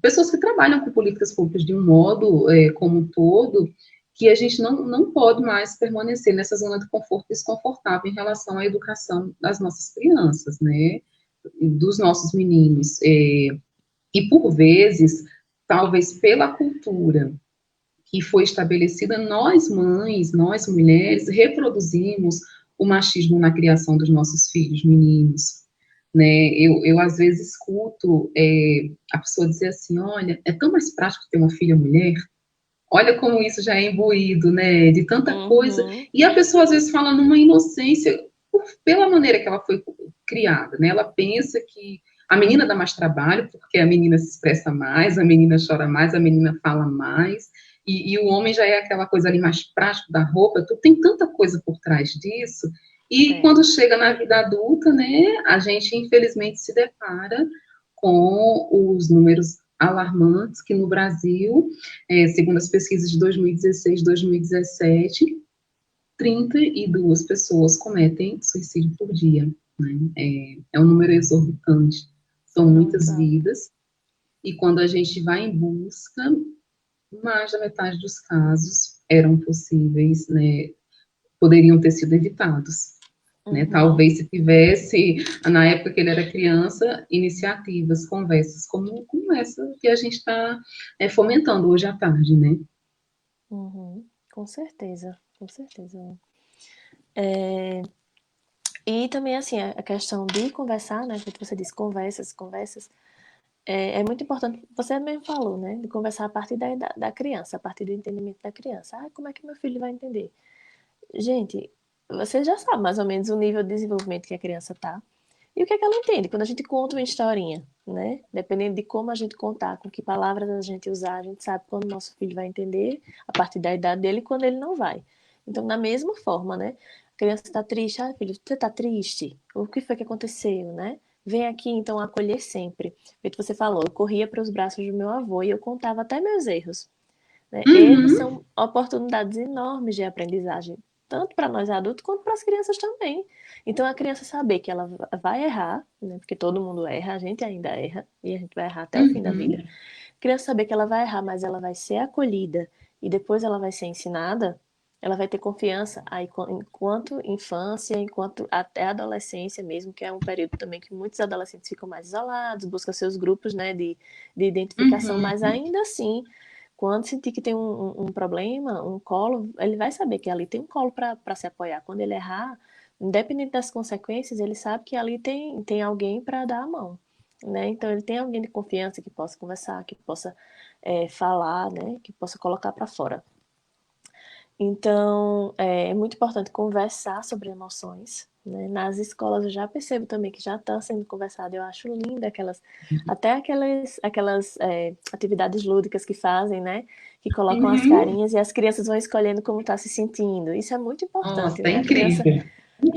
pessoas que trabalham com políticas públicas de um modo como um todo, que a gente não pode mais permanecer nessa zona de conforto desconfortável em relação à educação das nossas crianças, né? Dos nossos meninos. E por vezes, talvez pela cultura que foi estabelecida, nós mães, nós mulheres, reproduzimos o machismo na criação dos nossos filhos, meninos. Né? Eu às vezes escuto a pessoa dizer assim, olha, é tão mais prático ter uma filha mulher. Olha como isso já é imbuído, né, de tanta coisa. uhum, E a pessoa às vezes fala numa inocência, pela maneira que ela foi criada, né? Ela pensa que a menina dá mais trabalho, porque a menina se expressa mais, a menina chora mais, a menina fala mais, e o homem já é aquela coisa ali mais prático da roupa. Tu tem tanta coisa por trás disso. E é. quando chega na vida adulta, né, a gente infelizmente se depara com os números alarmantes que no Brasil, segundo as pesquisas de 2016 e 2017, 32 pessoas cometem suicídio por dia. Né? É um número exorbitante. São Muito muitas alto. vidas. E quando a gente vai em busca, mais da metade dos casos eram possíveis, né, poderiam ter sido evitados. Né? Uhum. Talvez se tivesse, na época que ele era criança, iniciativas, conversas como essa que a gente está fomentando hoje à tarde, né? Uhum. Com certeza, com certeza. É, e também, assim, a questão de conversar, né? Que você disse, conversas, é muito importante. Você mesmo falou, né? De conversar a partir da criança, a partir do entendimento da criança. Ah, como é que meu filho vai entender? Gente, você já sabe mais ou menos o nível de desenvolvimento que a criança tá. E o que é que ela entende? Quando a gente conta uma historinha, né? Dependendo de como a gente contar, com que palavras a gente usar, a gente sabe quando o nosso filho vai entender, a partir da idade dele, e quando ele não vai. Então, da mesma forma, né? A criança está triste, filho, você está triste? O que foi que aconteceu, né? Vem aqui, então, acolher sempre. Feito você falou, eu corria para os braços do meu avô e eu contava até meus erros. Né? Erros Uhum, são oportunidades enormes de aprendizagem, tanto para nós adultos quanto para as crianças também. Então, a criança saber que ela vai errar, né? Porque todo mundo erra, a gente ainda erra, e a gente vai errar até o fim da vida. uhum. A criança saber que ela vai errar, mas ela vai ser acolhida e depois ela vai ser ensinada, ela vai ter confiança aí, enquanto infância, enquanto até adolescência mesmo, que é um período também que muitos adolescentes ficam mais isolados, buscam seus grupos, né, de identificação, Uhum. mas ainda assim, quando sentir que tem um problema, um colo, ele vai saber que ali tem um colo para se apoiar. Quando ele errar, independente das consequências, ele sabe que ali tem alguém para dar a mão. Né? Então ele tem alguém de confiança que possa conversar, que possa falar, né? Que possa colocar para fora. Então é muito importante conversar sobre emoções. Né? Nas escolas eu já percebo também que já está sendo conversado. Eu acho linda até aquelas atividades lúdicas que fazem, né? Que colocam as Uhum. carinhas e as crianças vão escolhendo como está se sentindo. Isso é muito importante, Nossa, é né? incrível.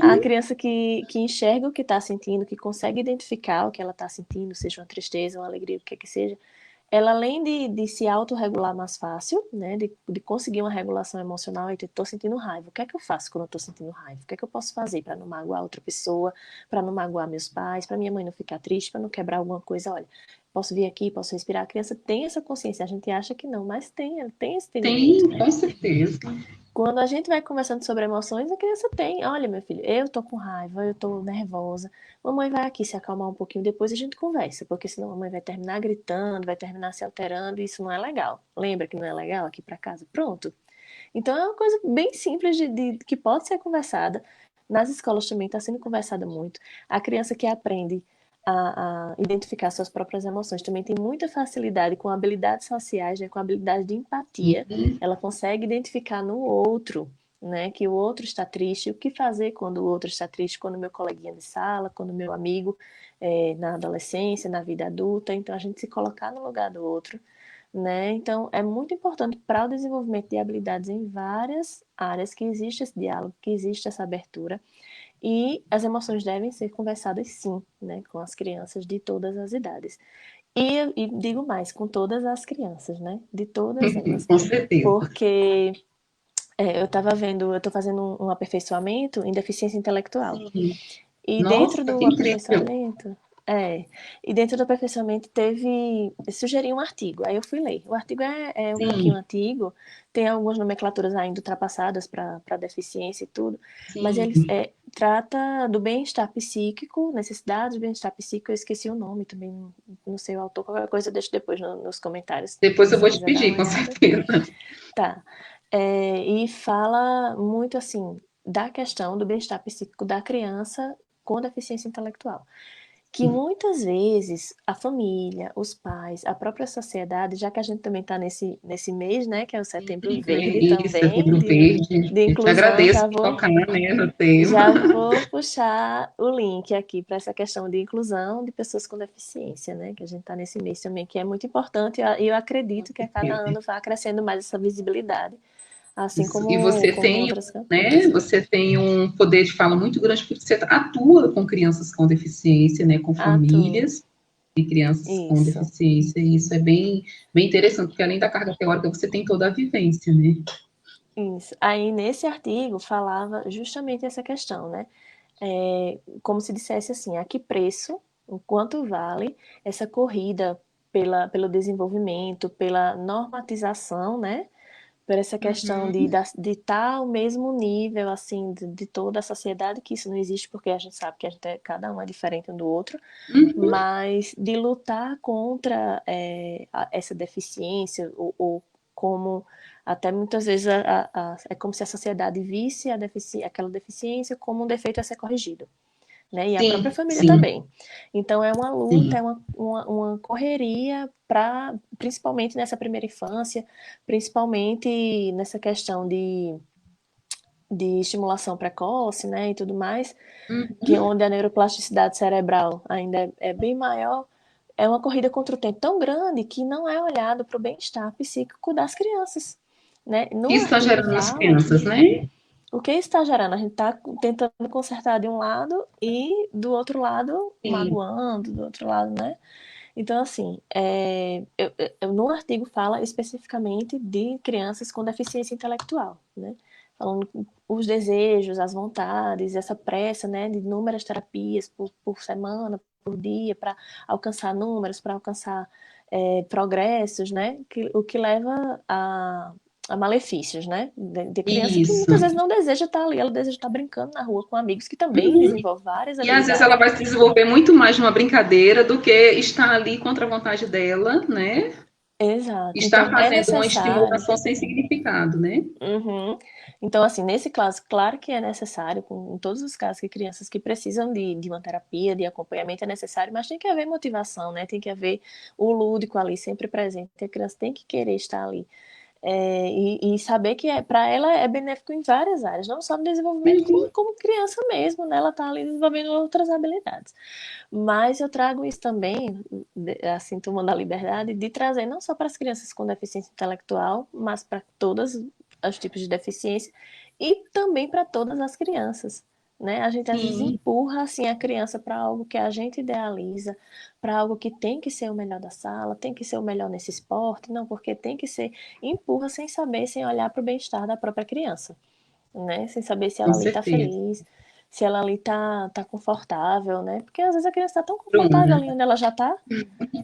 A Uhum. criança que enxerga o que está sentindo, que consegue identificar o que ela está sentindo, seja uma tristeza, uma alegria, o que é que seja, ela além de se autorregular mais fácil, né, de conseguir uma regulação emocional, e estou sentindo raiva, o que é que eu faço quando eu estou sentindo raiva? O que é que eu posso fazer para não magoar outra pessoa, para não magoar meus pais, para minha mãe não ficar triste, para não quebrar alguma coisa? Olha, posso vir aqui, posso respirar. A criança tem essa consciência, a gente acha que não, mas tem, ela tem esse entendimento, Tem, né? com certeza. Quando a gente vai conversando sobre emoções, a criança tem. Olha, meu filho, eu tô com raiva, eu tô nervosa. Mamãe vai aqui se acalmar um pouquinho, depois a gente conversa, porque senão a mamãe vai terminar gritando, vai terminar se alterando, e isso não é legal. Lembra que não é legal aqui para casa? Pronto. Então é uma coisa bem simples que pode ser conversada. Nas escolas também está sendo conversada muito. A criança que aprende a identificar suas próprias emoções também tem muita facilidade com habilidades sociais, né, com habilidade de empatia. Sim. Ela consegue identificar no outro, né, que o outro está triste, o que fazer quando o outro está triste, quando o meu coleguinha de sala, quando o meu amigo na adolescência, na vida adulta. Então a gente se colocar no lugar do outro, né? Então, é muito importante para o desenvolvimento de habilidades em várias áreas que existe esse diálogo, que existe essa abertura, e as emoções devem ser conversadas sim, né, com as crianças de todas as idades. E digo mais, com todas as crianças, né, de todas elas, Com certeza. porque eu estou fazendo um aperfeiçoamento em deficiência intelectual. Sim. E dentro Nossa, que do incrível. aperfeiçoamento, e dentro do aperfeiçoamento sugeriu um artigo, aí eu fui ler. O artigo é um pouquinho Sim, antigo, tem algumas nomenclaturas ainda ultrapassadas para deficiência e tudo, mas sim. ele trata do bem-estar psíquico, necessidades do bem-estar psíquico, eu esqueci o nome também, não sei o autor, qualquer coisa eu deixo depois nos comentários, Depois eu se vou te quiser dar pedir, uma com olhada. certeza. Tá. E fala muito assim da questão do bem-estar psíquico da criança com deficiência intelectual. Que Sim. muitas vezes a família, os pais, a própria sociedade, já que a gente também está nesse mês, né, que é o Setembro Verde Isso, também, Setembro Verde. de Eu te inclusão, agradeço por tocar, né, no tema. já vou puxar o link aqui para essa questão de inclusão de pessoas com deficiência, né, que a gente está nesse mês também, que é muito importante, e eu acredito que a cada ano vai crescendo mais essa visibilidade, assim Isso. E como outras né, campanhas. você tem um poder de fala muito grande porque você atua com crianças com deficiência, né, com Ato, famílias de crianças com isso. deficiência, e isso é bem, bem interessante, porque além da carga teórica, você tem toda a vivência, né? Isso. Aí, nesse artigo, falava justamente essa questão, né? Como se dissesse assim, a que preço, o quanto vale essa corrida pelo desenvolvimento, pela normatização, né? Por essa questão de Uhum. estar ao mesmo nível, assim, de toda a sociedade, que isso não existe, porque a gente sabe que cada um é diferente um do outro, Uhum. mas de lutar contra essa deficiência, ou como até muitas vezes é como se a sociedade visse aquela deficiência como um defeito a ser corrigido, né? E a própria Sim, família sim, também. Então é uma luta, sim. é uma correria para, principalmente nessa primeira infância, principalmente nessa questão de estimulação precoce, né, e tudo mais, que Uhum. onde a neuroplasticidade cerebral ainda é bem maior, é uma corrida contra o tempo tão grande que não é olhado para o bem-estar psíquico das crianças, né? Que No está artigo gerando nas fala crianças, né? o que está gerando. A gente está tentando consertar de um lado e do outro lado Sim, magoando, do outro lado, né? Então, assim, no artigo fala especificamente de crianças com deficiência intelectual, né? Falando os desejos, as vontades, essa pressa, né, de inúmeras terapias por semana, por dia, para alcançar números, para alcançar progressos, né? O que leva a malefícios, né? De criança que isso. muitas vezes não deseja estar ali, ela deseja estar brincando na rua com amigos que também Uhum. desenvolvem várias E às vezes ela habilidades. vai se desenvolver muito mais numa brincadeira do que estar ali contra a vontade dela, né? Exato. Está Então, é fazendo uma necessário. estimulação sem significado, né? Uhum. Então, assim, nesse caso, claro que é necessário, com em todos os casos que crianças que precisam de uma terapia, de acompanhamento, é necessário, mas tem que haver motivação, né? Tem que haver o lúdico ali sempre presente. A criança tem que querer estar ali. E saber que para ela é benéfico em várias áreas, não só no desenvolvimento, Uhum. como criança mesmo, né? Ela está ali desenvolvendo outras habilidades. Mas eu trago isso também, assim, tomando a liberdade de trazer não só para as crianças com deficiência intelectual, mas para todos os tipos de deficiência e também para todas as crianças. Né? A gente às vezes Sim, empurra assim a criança para algo que a gente idealiza, para algo que tem que ser o melhor da sala, tem que ser o melhor nesse esporte, não, porque tem que ser, empurra sem saber, sem olhar para o bem-estar da própria criança, né? Sem saber se com ela ali tá certeza. feliz, se ela ali tá confortável, né? Porque às vezes a criança tá tão confortável Bruna, ali onde ela já tá,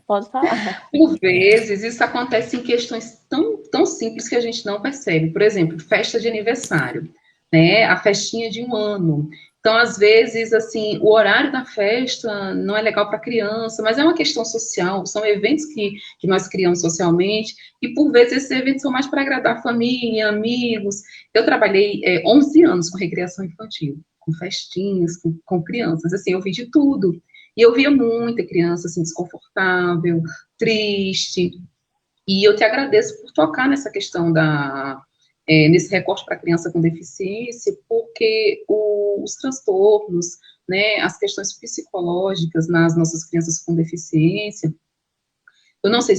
pode falar. por vezes isso acontece em questões tão simples que a gente não percebe. Por exemplo, festa de aniversário, né? A festinha de um ano. Então, às vezes, assim, o horário da festa não é legal para a criança, mas é uma questão social, são eventos que nós criamos socialmente, e por vezes esses eventos são mais para agradar a família, amigos. Eu trabalhei 11 anos com recreação infantil, com festinhas, com crianças, assim, eu vi de tudo. E eu via muita criança, assim, desconfortável, triste, e eu te agradeço por tocar nessa questão nesse recorte para criança com deficiência, porque os transtornos, né, as questões psicológicas nas nossas crianças com deficiência, eu não sei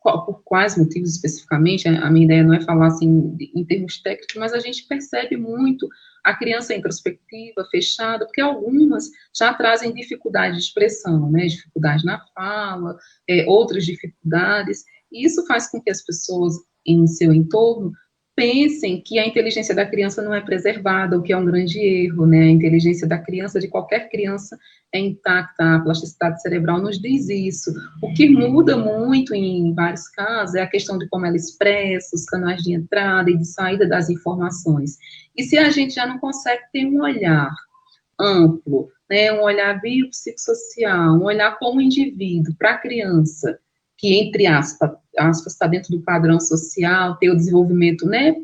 por quais motivos especificamente, a minha ideia não é falar assim em termos técnicos, mas a gente percebe muito a criança introspectiva, fechada, porque algumas já trazem dificuldade de expressão, né, dificuldade na fala, outras dificuldades, e isso faz com que as pessoas em seu entorno pensem que a inteligência da criança não é preservada, o que é um grande erro, né, a inteligência da criança, de qualquer criança, é intacta, a plasticidade cerebral nos diz isso. O que muda muito em vários casos é a questão de como ela expressa, os canais de entrada e de saída das informações. E se a gente já não consegue ter um olhar amplo, né, um olhar biopsicossocial, um olhar como indivíduo para a criança, que, entre aspas, está dentro do padrão social, ter o desenvolvimento, né,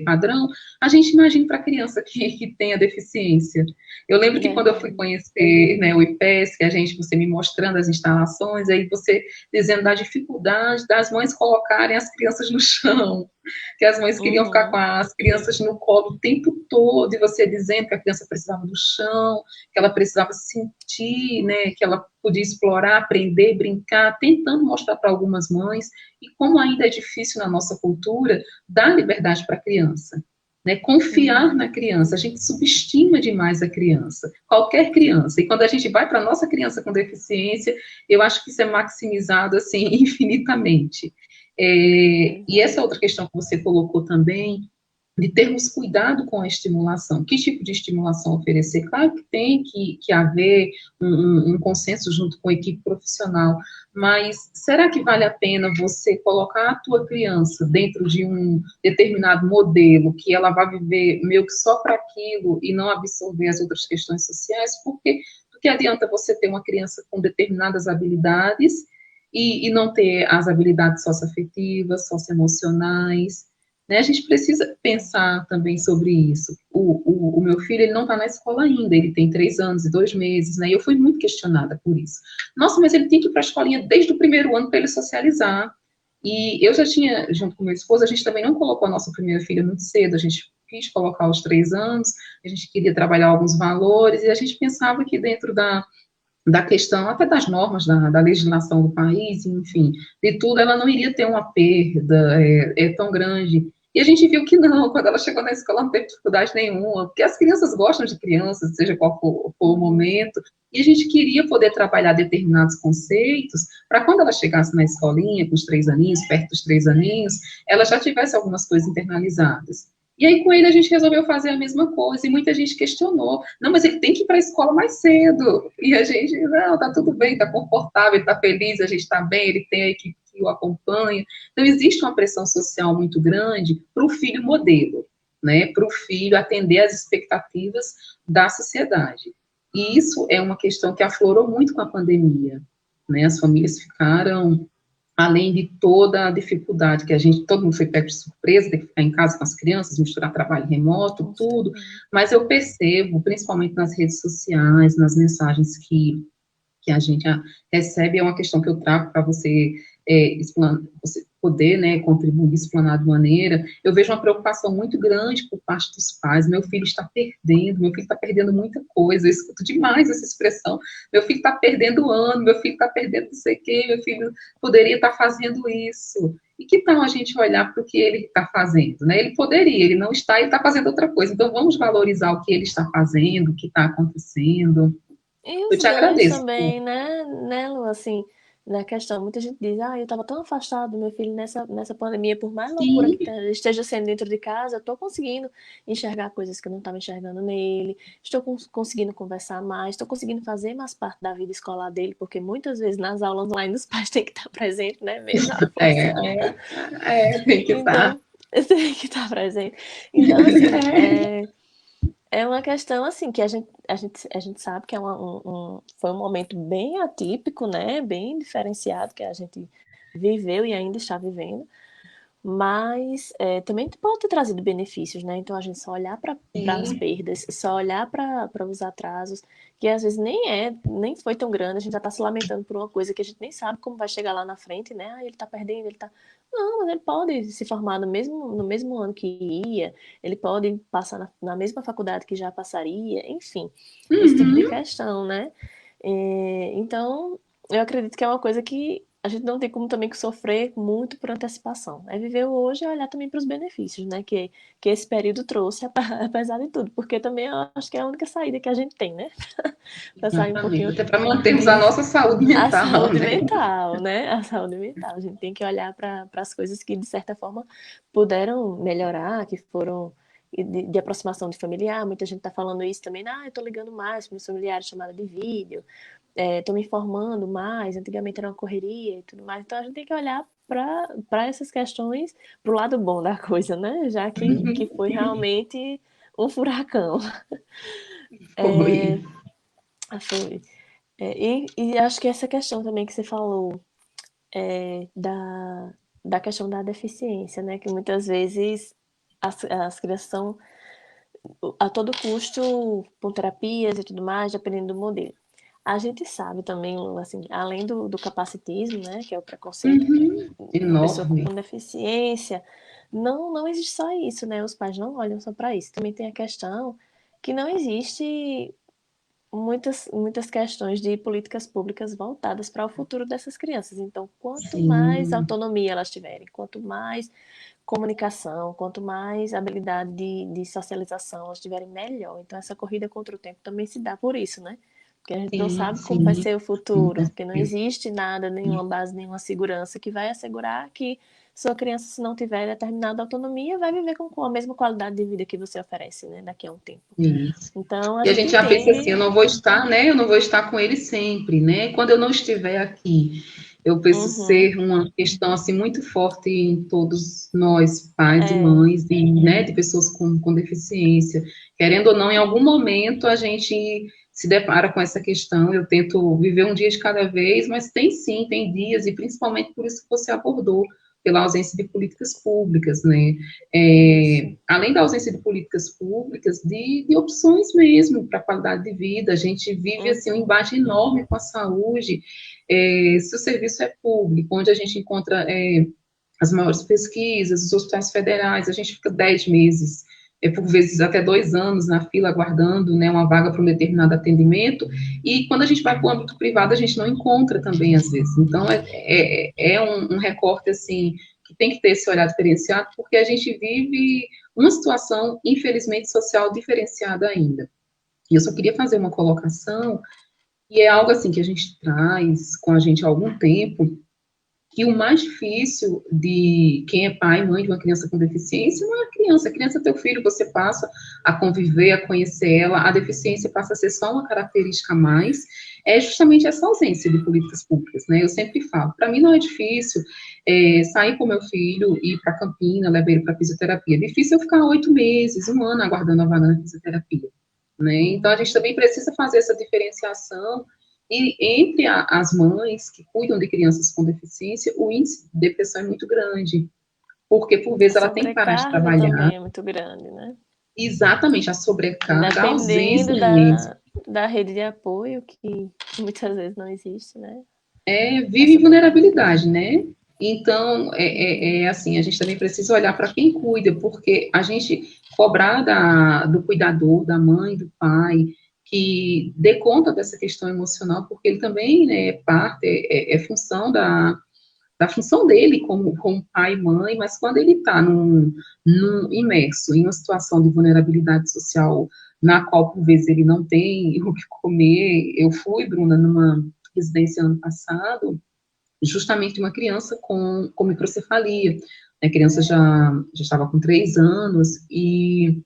padrão, a gente imagina para a criança que tem a deficiência. Eu lembro que quando eu fui Verdade. conhecer, né, o IPES, que você me mostrando as instalações, aí você dizendo da dificuldade das mães colocarem as crianças no chão, que as mães queriam ficar com Uhum. as crianças no colo o tempo todo, e você dizendo que a criança precisava do chão, que ela precisava sentir, né, que ela podia explorar, aprender, brincar, tentando mostrar para algumas mães, e como ainda é difícil na nossa cultura, dar liberdade para a criança. Né, confiar Uhum. na criança, a gente subestima demais a criança, qualquer criança, e quando a gente vai para a nossa criança com deficiência, eu acho que isso é maximizado, assim, infinitamente. E essa Exato. outra questão que você colocou também, de termos cuidado com a estimulação. Que tipo de estimulação oferecer? Claro que tem que haver um consenso junto com a equipe profissional, mas será que vale a pena você colocar a tua criança dentro de um determinado modelo que ela vai viver meio que só para aquilo e não absorver as outras questões sociais? Porque do que adianta você ter uma criança com determinadas habilidades e não ter as habilidades socioafetivas, socioemocionais, né? A gente precisa pensar também sobre isso. O meu filho, ele não está na escola ainda, ele tem 3 anos e 2 meses, né? E eu fui muito questionada por isso. Nossa, mas ele tem que ir para a escolinha desde o primeiro ano para ele socializar. E eu já tinha, junto com meu esposo, a gente também não colocou a nossa primeira filha muito cedo, a gente quis colocar aos 3 anos, a gente queria trabalhar alguns valores, e a gente pensava que dentro da questão, até das normas da legislação do país, enfim, de tudo, ela não iria ter uma perda tão grande. E a gente viu que não, quando ela chegou na escola não teve dificuldade nenhuma, porque as crianças gostam de crianças, seja qual for o momento, e a gente queria poder trabalhar determinados conceitos para quando ela chegasse na escolinha, com os 3 aninhos, perto dos 3 aninhos, ela já tivesse algumas coisas internalizadas. E aí, com ele, a gente resolveu fazer a mesma coisa, e muita gente questionou. Não, mas ele tem que ir para a escola mais cedo. E a gente, não, tá tudo bem, tá confortável, ele tá feliz, a gente tá bem, ele tem a equipe que o acompanha. Então, existe uma pressão social muito grande para o filho modelo, né? Para o filho atender às expectativas da sociedade. E isso é uma questão que aflorou muito com a pandemia, né? As famílias ficaram, além de toda a dificuldade que todo mundo foi pego de surpresa, ter que ficar em casa com as crianças, misturar trabalho remoto, tudo, mas eu percebo, principalmente nas redes sociais, nas mensagens que a gente recebe, é uma questão que eu trago para você poder, né, contribuir, explanar de maneira, eu vejo uma preocupação muito grande por parte dos pais, meu filho está perdendo muita coisa, eu escuto demais essa expressão, meu filho está perdendo ano, meu filho está perdendo não sei o quê, meu filho poderia estar fazendo isso, e que tal a gente olhar para o que ele está fazendo, né, ele poderia, ele não está, ele está fazendo outra coisa, então vamos valorizar o que ele está fazendo, o que está acontecendo. E Eu os te ganhos agradeço. também, né, Lu, assim, na questão, muita gente diz, eu estava tão afastado do meu filho nessa pandemia, por mais loucura Sim, que esteja sendo dentro de casa, eu estou conseguindo enxergar coisas que eu não estava enxergando nele, estou conseguindo conversar mais, estou conseguindo fazer mais parte da vida escolar dele, porque muitas vezes nas aulas online os pais têm que estar presentes, né, mesmo à força. tem que estar. Então, tem que estar presente. Então, assim, é uma questão assim que a gente sabe que foi um momento bem atípico, né? Bem diferenciado que a gente viveu e ainda está vivendo, mas também pode ter trazido benefícios, né? Então a gente só olhar para as Sim, perdas, só olhar para os atrasos, que às vezes nem foi tão grande, a gente já está se lamentando por uma coisa que a gente nem sabe como vai chegar lá na frente, né? Ele está perdendo, ele está. Não, mas ele pode se formar no mesmo ano que ia, ele pode passar na mesma faculdade que já passaria, enfim, esse tipo de uhum, questão, né? Então, eu acredito que é uma coisa que a gente não tem como também que sofrer muito por antecipação. É viver o hoje e olhar também para os benefícios, né? Que esse período trouxe, apesar de tudo. Porque também eu acho que é a única saída que a gente tem, né? Para sair um exatamente. pouquinho Até para mantermos a disso. nossa saúde A mental, saúde né? mental, né? A saúde mental. A gente tem que olhar para as coisas que, de certa forma, puderam melhorar, que foram de aproximação de familiar. Muita gente está falando isso também. Eu estou ligando mais para meus familiares, chamada de vídeo. Estou me informando mais, antigamente era uma correria e tudo mais, então a gente tem que olhar para essas questões, para o lado bom da coisa, né? Já que foi realmente um furacão. Foi. Foi. E acho que essa questão também que você falou da questão da deficiência, né? Que muitas vezes as crianças são a todo custo com terapias e tudo mais, dependendo do modelo. A gente sabe também, assim, além do capacitismo, né, que é o preconceito Uhum, com pessoa enorme. com deficiência, não existe só isso, né? Os pais não olham só para isso. Também tem a questão que não existe muitas questões de políticas públicas voltadas para o futuro dessas crianças. Então, quanto mais Sim, autonomia elas tiverem, quanto mais comunicação, quanto mais habilidade de socialização elas tiverem, melhor. Então, essa corrida contra o tempo também se dá por isso, né? Porque a gente não sim, sabe como vai sim. ser o Com futuro, porque não certeza. existe nada, nenhuma base, nenhuma segurança que vai assegurar que sua criança, se não tiver determinada autonomia, vai viver com a mesma qualidade de vida que você oferece, né, daqui a um tempo. Isso. Então, a E a gente gente já pensa assim, entende. eu não vou estar, né? Eu não vou estar com ele sempre, né? Quando eu não estiver aqui, eu penso Uhum, ser uma questão assim muito forte em todos nós, pais e é, mães, e, né, de pessoas com deficiência. Querendo ou não, em algum momento a gente se depara com essa questão. Eu tento viver um dia de cada vez, mas tem sim, tem dias, e principalmente por isso que você abordou, pela ausência de políticas públicas, né? isso. Além da ausência de políticas públicas, de opções mesmo para a qualidade de vida. A gente vive assim um Uhum, embate enorme com a saúde. Se o serviço é público, onde a gente encontra as maiores pesquisas, os hospitais federais, a gente fica 10 meses, por vezes até 2 anos na fila aguardando, né, uma vaga para um determinado atendimento, e quando a gente vai para o âmbito privado, a gente não encontra também, às vezes. Então, é um recorte, assim, que tem que ter esse olhar diferenciado, porque a gente vive uma situação, infelizmente, social diferenciada ainda. E eu só queria fazer uma colocação, e é algo, assim, que a gente traz com a gente há algum tempo, que o mais difícil de quem é pai e mãe de uma criança com deficiência não é a criança é teu filho, você passa a conviver, a conhecer ela, a deficiência passa a ser só uma característica a mais, é justamente essa ausência de políticas públicas, né, eu sempre falo, para mim não é difícil sair com meu filho, ir para Campina, levar ele para fisioterapia, é difícil eu ficar 8 meses, 1 ano aguardando a vaga na fisioterapia, né, então a gente também precisa fazer essa diferenciação. E entre as mães que cuidam de crianças com deficiência, o índice de depressão é muito grande, porque por vezes A ela tem que parar de sobrecarga trabalhar. também é muito grande, né? Exatamente, a sobrecarga, a ausência Dependendo mesmo. da rede de apoio, que muitas vezes não existe, né? A Vive em sobrecarga. vulnerabilidade, né? Então, assim, a gente também precisa olhar para quem cuida, porque a gente cobrar do cuidador, da mãe, do pai, que dê conta dessa questão emocional, porque ele também, né, é função da função dele como pai e mãe, mas quando ele está imerso em uma situação de vulnerabilidade social, na qual, por vezes, ele não tem o que comer. Eu fui, Bruna, numa residência ano passado, justamente uma criança com microcefalia. A criança já estava com 3 anos e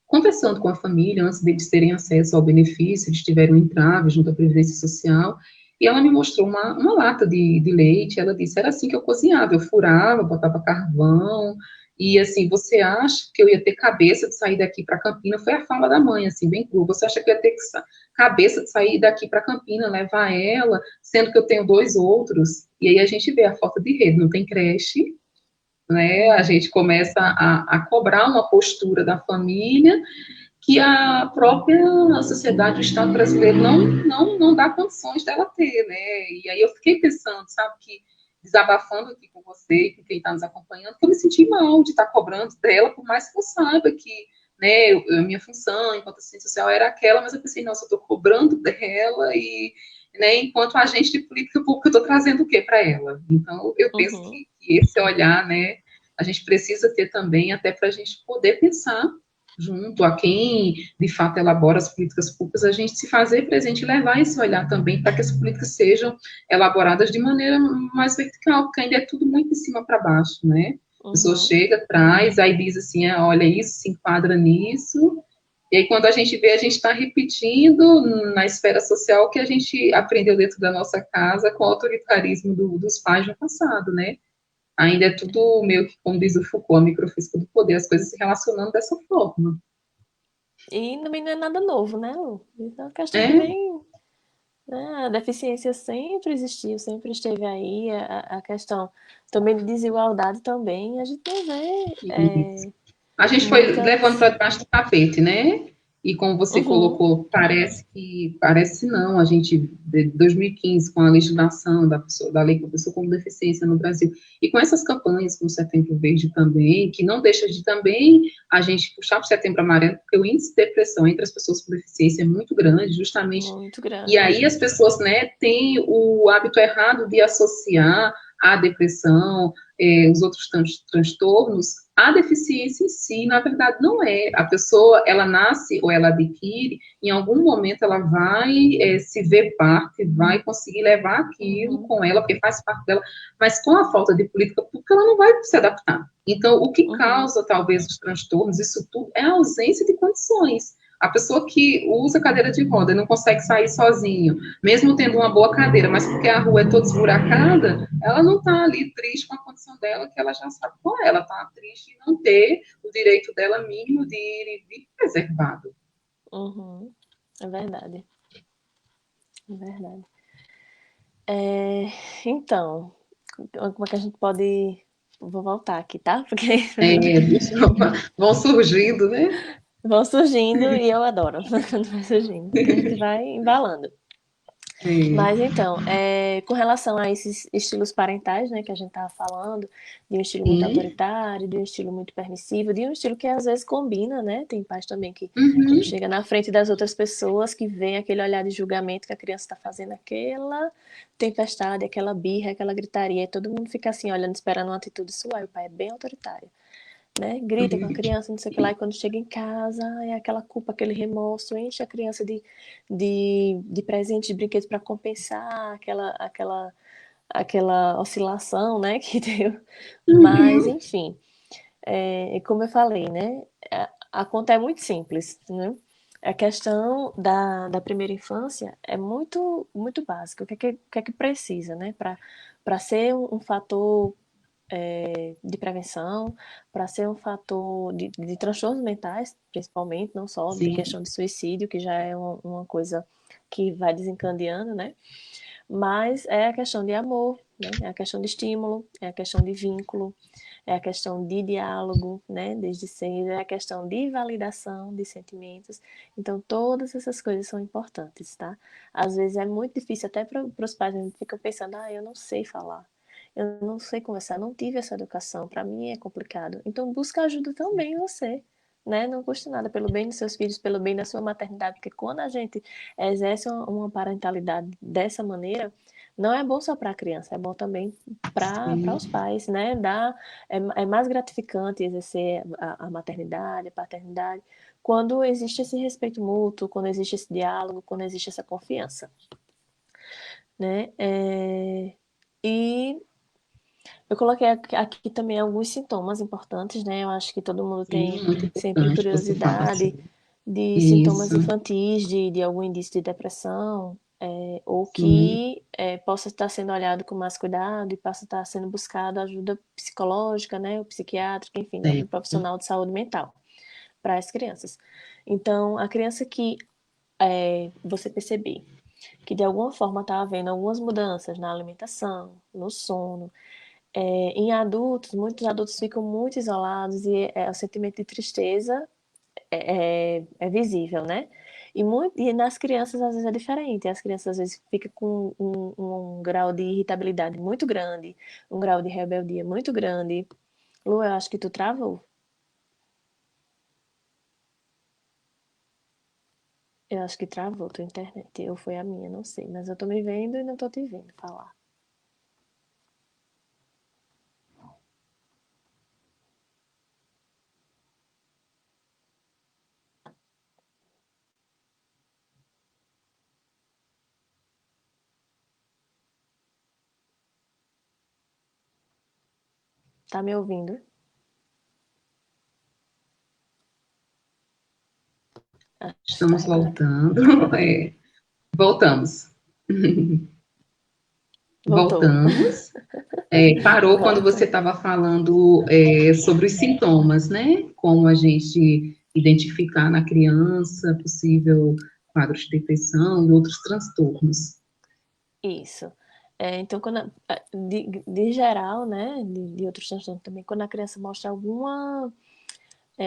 conversando com a família, antes deles terem acesso ao benefício, eles tiveram um entrave junto à Previdência Social, e ela me mostrou uma lata de leite, ela disse, era assim que eu cozinhava, eu furava, botava carvão, e assim, você acha que eu ia ter cabeça de sair daqui para Campina? Foi a fala da mãe, assim, bem crua, você acha que eu ia ter cabeça de sair daqui para Campina, levar ela, sendo que eu tenho 2 outros? E aí a gente vê a falta de rede, não tem creche, né? A gente começa a cobrar uma postura da família que a própria sociedade, o Estado brasileiro não dá condições dela ter, né? E aí eu fiquei pensando, sabe, que desabafando aqui com você e com quem está nos acompanhando, que eu me senti mal de estar cobrando dela, por mais que eu saiba que, né, minha função enquanto assistente social era aquela, mas eu pensei, nossa, eu estou cobrando dela e, né, enquanto agente de política pública, eu estou trazendo o que para ela? Então, eu penso Uhum. que esse olhar, né, a gente precisa ter também, até para a gente poder pensar junto a quem, de fato, elabora as políticas públicas, a gente se fazer presente e levar esse olhar também para que as políticas sejam elaboradas de maneira mais vertical, porque ainda é tudo muito de cima para baixo, né? A pessoa Uhum. chega, traz, aí diz assim, olha, isso se enquadra nisso, e aí quando a gente vê, a gente está repetindo na esfera social o que a gente aprendeu dentro da nossa casa com o autoritarismo dos pais no passado, né? Ainda é tudo meio que, como diz o Foucault, a microfísica do poder, as coisas se relacionando dessa forma. E também não é nada novo, né, Lu? Isso é uma questão que É, vem, né? A deficiência sempre existiu, sempre esteve aí. A questão também de desigualdade também, a gente não vê a gente foi levando muitas. para debaixo do tapete, né? E como você Uhum, colocou, parece não, a gente, de 2015, com a legislação da lei para pessoa com deficiência no Brasil, e com essas campanhas, como Setembro Verde também, que não deixa de também a gente puxar para o Setembro Amarelo, porque o índice de depressão entre as pessoas com deficiência é muito grande, justamente, muito e grande. aí as pessoas, né, têm o hábito errado de associar a depressão, os outros transtornos, a deficiência em si, na verdade, não é. A pessoa, ela nasce ou ela adquire, em algum momento ela vai se ver parte, vai conseguir levar aquilo Uhum, com ela, porque faz parte dela, mas com a falta de política pública, ela não vai se adaptar. Então, o que uhum, causa, talvez, os transtornos, isso tudo, é a ausência de condições. A pessoa que usa cadeira de roda e não consegue sair sozinho, mesmo tendo uma boa cadeira, mas porque a rua é toda esburacada, ela não está ali triste com a condição dela, que ela já sabe qual é. Ela está triste em não ter o direito dela mínimo de ir e vir preservado. uhum. É verdade, é verdade. Então, como é que a gente pode. Vou voltar aqui, tá? Porque Vão surgindo, né? vão surgindo e eu adoro quando vai surgindo, porque a gente vai embalando. Mas então, com relação a esses estilos parentais, né, que a gente estava falando, de um estilo muito Sim. autoritário, de um estilo muito permissivo, de um estilo que às vezes combina, né? Tem pais também que, quando Uhum. chega na frente das outras pessoas, que vem aquele olhar de julgamento que a criança está fazendo aquela tempestade, aquela birra, aquela gritaria, e todo mundo fica assim, olhando, esperando uma atitude sua, e o pai é bem autoritário, né? Grita com a criança, não sei o que lá, e quando chega em casa, é aquela culpa, aquele remorso, enche a criança de presentes, de brinquedos para compensar aquela oscilação, né, que deu. Mas, Uhum. enfim, como eu falei, né, a conta é muito simples, né? A questão da primeira infância é muito, muito básica. O que é que precisa, né, para ser um fator de prevenção, para ser um fator de transtornos mentais, principalmente, não só de Sim, questão de suicídio, que já é uma coisa que vai desencadeando, né? Mas é a questão de amor, né? É a questão de estímulo, é a questão de vínculo, é a questão de diálogo, né? Desde cedo, é a questão de validação de sentimentos. Então, todas essas coisas são importantes, tá? Às vezes é muito difícil, até para os pais, a gente fica pensando, eu não sei falar, eu não sei conversar, não tive essa educação, para mim é complicado. Então, busca ajuda também você. Né? Não custa nada pelo bem dos seus filhos, pelo bem da sua maternidade, porque quando a gente exerce uma parentalidade dessa maneira, não é bom só para a criança, é bom também para os sim. pais, né? É mais gratificante exercer a maternidade, a paternidade, quando existe esse respeito mútuo, quando existe esse diálogo, quando existe essa confiança, né? E eu coloquei aqui também alguns sintomas importantes, né? Eu acho que todo mundo Sim, tem muito sempre importante você falar curiosidade sobre de sintomas isso. infantis, de algum indício de depressão, ou Sim, que possa estar sendo olhado com mais cuidado e possa estar sendo buscado ajuda psicológica, né? Ou psiquiátrica, enfim, de algum certo. profissional de saúde mental para as crianças. Então, a criança que você perceber que de alguma forma está havendo algumas mudanças na alimentação, no sono, em adultos, muitos adultos ficam muito isolados e o sentimento de tristeza é visível, né? E nas crianças às vezes é diferente. As crianças às vezes ficam com um grau de irritabilidade muito grande, um grau de rebeldia muito grande. Lu, eu acho que tu travou. Eu acho que travou tua internet. Ou foi a minha, não sei. Mas eu tô me vendo e não tô te vendo falar. Tá me ouvindo? Acho que tá Estamos retornando. voltando. É, voltamos. Voltou. Voltamos. Parou quando você Volta. estava falando sobre os sintomas, né? Como a gente identificar na criança possível quadro de depressão e outros transtornos. Isso. Então, de geral, né, de outros transtornos também, quando a criança mostra alguma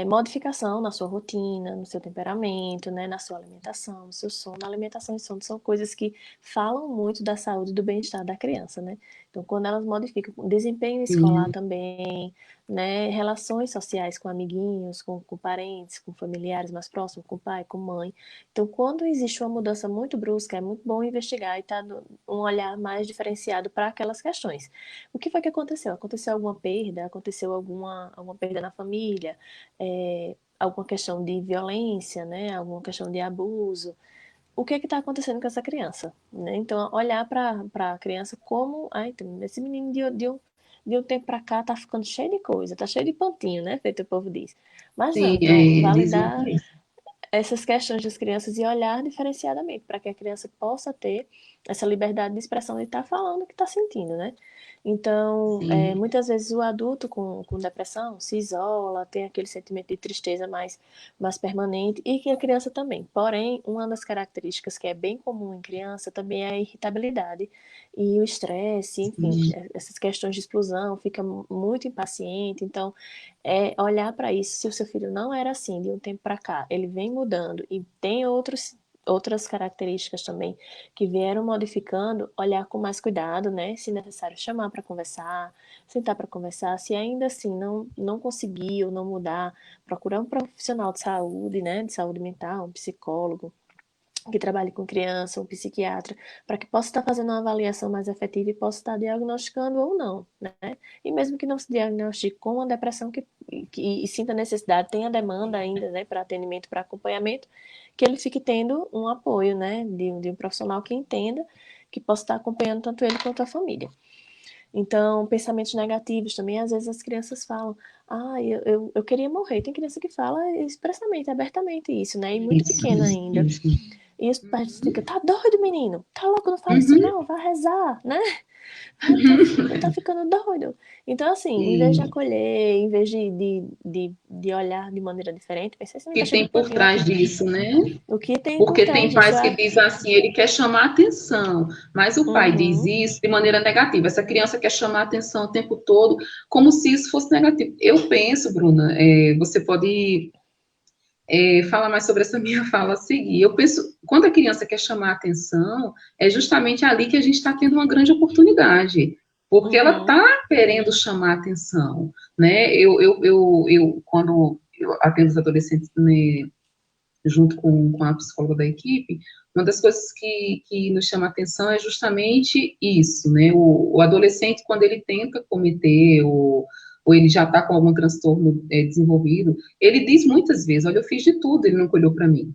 modificação na sua rotina, no seu temperamento, né, na sua alimentação, no seu sono. A alimentação e sono são coisas que falam muito da saúde e do bem-estar da criança, né? Então, quando elas modificam o desempenho escolar Sim, também, né, relações sociais com amiguinhos, com parentes, com familiares mais próximos, com pai, com mãe. Então, quando existe uma mudança muito brusca, é muito bom investigar e estar um olhar mais diferenciado para aquelas questões. O que foi que aconteceu? Aconteceu alguma perda? Aconteceu alguma perda na família? Alguma questão de violência, né? Alguma questão de abuso. O que está acontecendo com essa criança? Né? Então, olhar para a criança como, esse menino de um tempo para cá tá ficando cheio de coisa, tá cheio de pontinho, né? Feito o povo diz. Mas não, sim, então, diz muito validar isso. essas questões das crianças e olhar diferenciadamente para que a criança possa ter essa liberdade de expressão e estar falando o que está sentindo, né? Então, Sim, muitas vezes o adulto com depressão se isola, tem aquele sentimento de tristeza mais permanente e que a criança também. Porém, uma das características que é bem comum em criança também é a irritabilidade e o estresse, enfim, sim, essas questões de explosão, fica muito impaciente. Então, olhar para isso, se o seu filho não era assim de um tempo para cá, ele vem mudando e tem outros outras características também que vieram modificando, olhar com mais cuidado, né? Se necessário, chamar para conversar, sentar para conversar. Se ainda assim não conseguir ou não mudar, procurar um profissional de saúde, né? De saúde mental, um psicólogo que trabalhe com criança, um psiquiatra, para que possa estar fazendo uma avaliação mais efetiva e possa estar diagnosticando ou não, né? E mesmo que não se diagnostique com uma depressão e sinta necessidade, tenha demanda ainda, né, para atendimento, para acompanhamento, que ele fique tendo um apoio, né, de um profissional que entenda, que possa estar acompanhando tanto ele quanto a família. Então, pensamentos negativos também, às vezes as crianças falam, eu queria morrer. Tem criança que fala expressamente, abertamente isso, né? E muito Isso, pequena isso, ainda. isso. E os pais ficam, Uhum, tá doido, menino? Tá louco, não fala isso uhum, não, vai rezar, né? Tá uhum. ficando doido. Então, assim, em vez de E acolher, em vez de olhar de maneira diferente, pensei assim, que tá tem chegando por todinho trás aqui. disso, né? O que tem por Porque trás tem disso? pais que dizem assim, ele quer chamar atenção, mas o pai diz Uhum, isso de maneira negativa. Essa criança quer chamar atenção o tempo todo, como se isso fosse negativo. Eu penso, Bruna, você pode falar mais sobre essa minha fala a seguir. Eu penso, quando a criança quer chamar atenção, é justamente ali que a gente está tendo uma grande oportunidade, porque ela uhum, está querendo chamar atenção, né? Quando eu atendo os adolescentes, né, junto com a psicóloga da equipe, uma das coisas que nos chama a atenção é justamente isso, né? O adolescente, quando ele tenta cometer, ou ele já está com algum transtorno desenvolvido, ele diz muitas vezes, olha, eu fiz de tudo, ele não olhou para mim.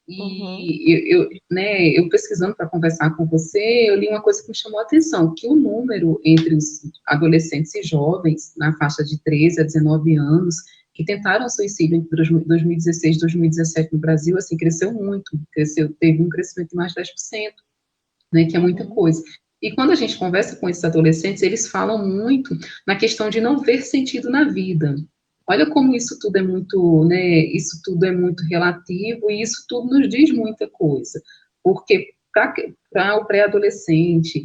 uhum, E né, eu pesquisando para conversar com você, eu li uma coisa que me chamou a atenção, que o número entre os adolescentes e jovens, na faixa de 13 a 19 anos, que tentaram suicídio entre 2016 e 2017 no Brasil, assim, cresceu muito, teve um crescimento de mais de 10%, né, que é muita uhum, coisa. E quando a gente conversa com esses adolescentes, eles falam muito na questão de não ver sentido na vida. Olha como isso tudo é muito, né, isso tudo é muito relativo e isso tudo nos diz muita coisa. Porque para o pré-adolescente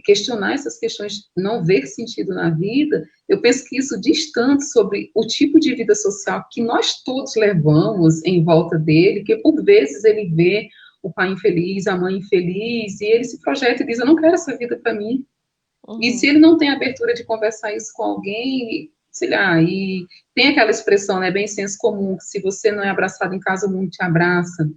questionar essas questões, não ver sentido na vida, eu penso que isso diz tanto sobre o tipo de vida social que nós todos levamos em volta dele, que por vezes ele vê o pai infeliz, a mãe infeliz, e ele se projeta e diz, eu não quero essa vida para mim. E se uhum. ele não tem abertura de conversar isso com alguém, sei lá, e tem aquela expressão, né, bem senso comum, que se você não é abraçado em casa, o mundo te abraça.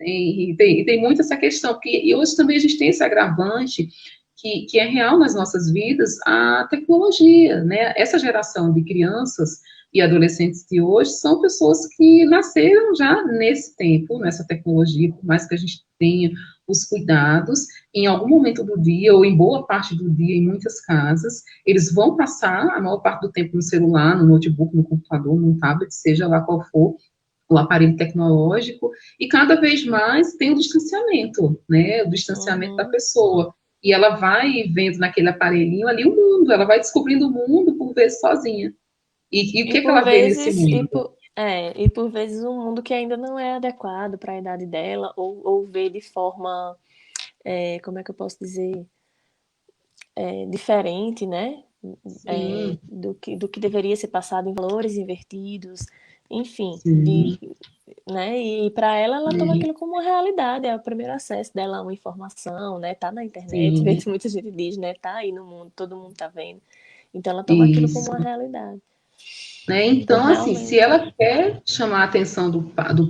E tem muito essa questão, porque e hoje também a gente tem esse agravante que é real nas nossas vidas, a tecnologia, né? Essa geração de crianças e adolescentes de hoje são pessoas que nasceram já nesse tempo, nessa tecnologia, por mais que a gente tenha os cuidados, em algum momento do dia, ou em boa parte do dia, em muitas casas, eles vão passar a maior parte do tempo no celular, no notebook, no computador, no tablet, seja lá qual for o aparelho tecnológico, e cada vez mais tem o distanciamento, né, o distanciamento da Uhum. pessoa, e ela vai vendo naquele aparelhinho ali o mundo, ela vai descobrindo o mundo por vezes sozinha. E o E que, que por ela vê nesse vezes, mundo? e por vezes um mundo que ainda não é adequado para a idade dela, ou vê de forma, como é que eu posso dizer, diferente, né? Sim, Do que deveria ser passado em valores invertidos, enfim, sim, né? E para ela, ela toma é, aquilo como uma realidade, é o primeiro acesso dela a uma informação, né? Tá na internet, sim, mesmo muita gente diz, né? Tá aí no mundo, todo mundo tá vendo. Então ela toma aquilo como isso. uma realidade. Né? Então, Então, assim, se realmente. ela quer chamar a atenção do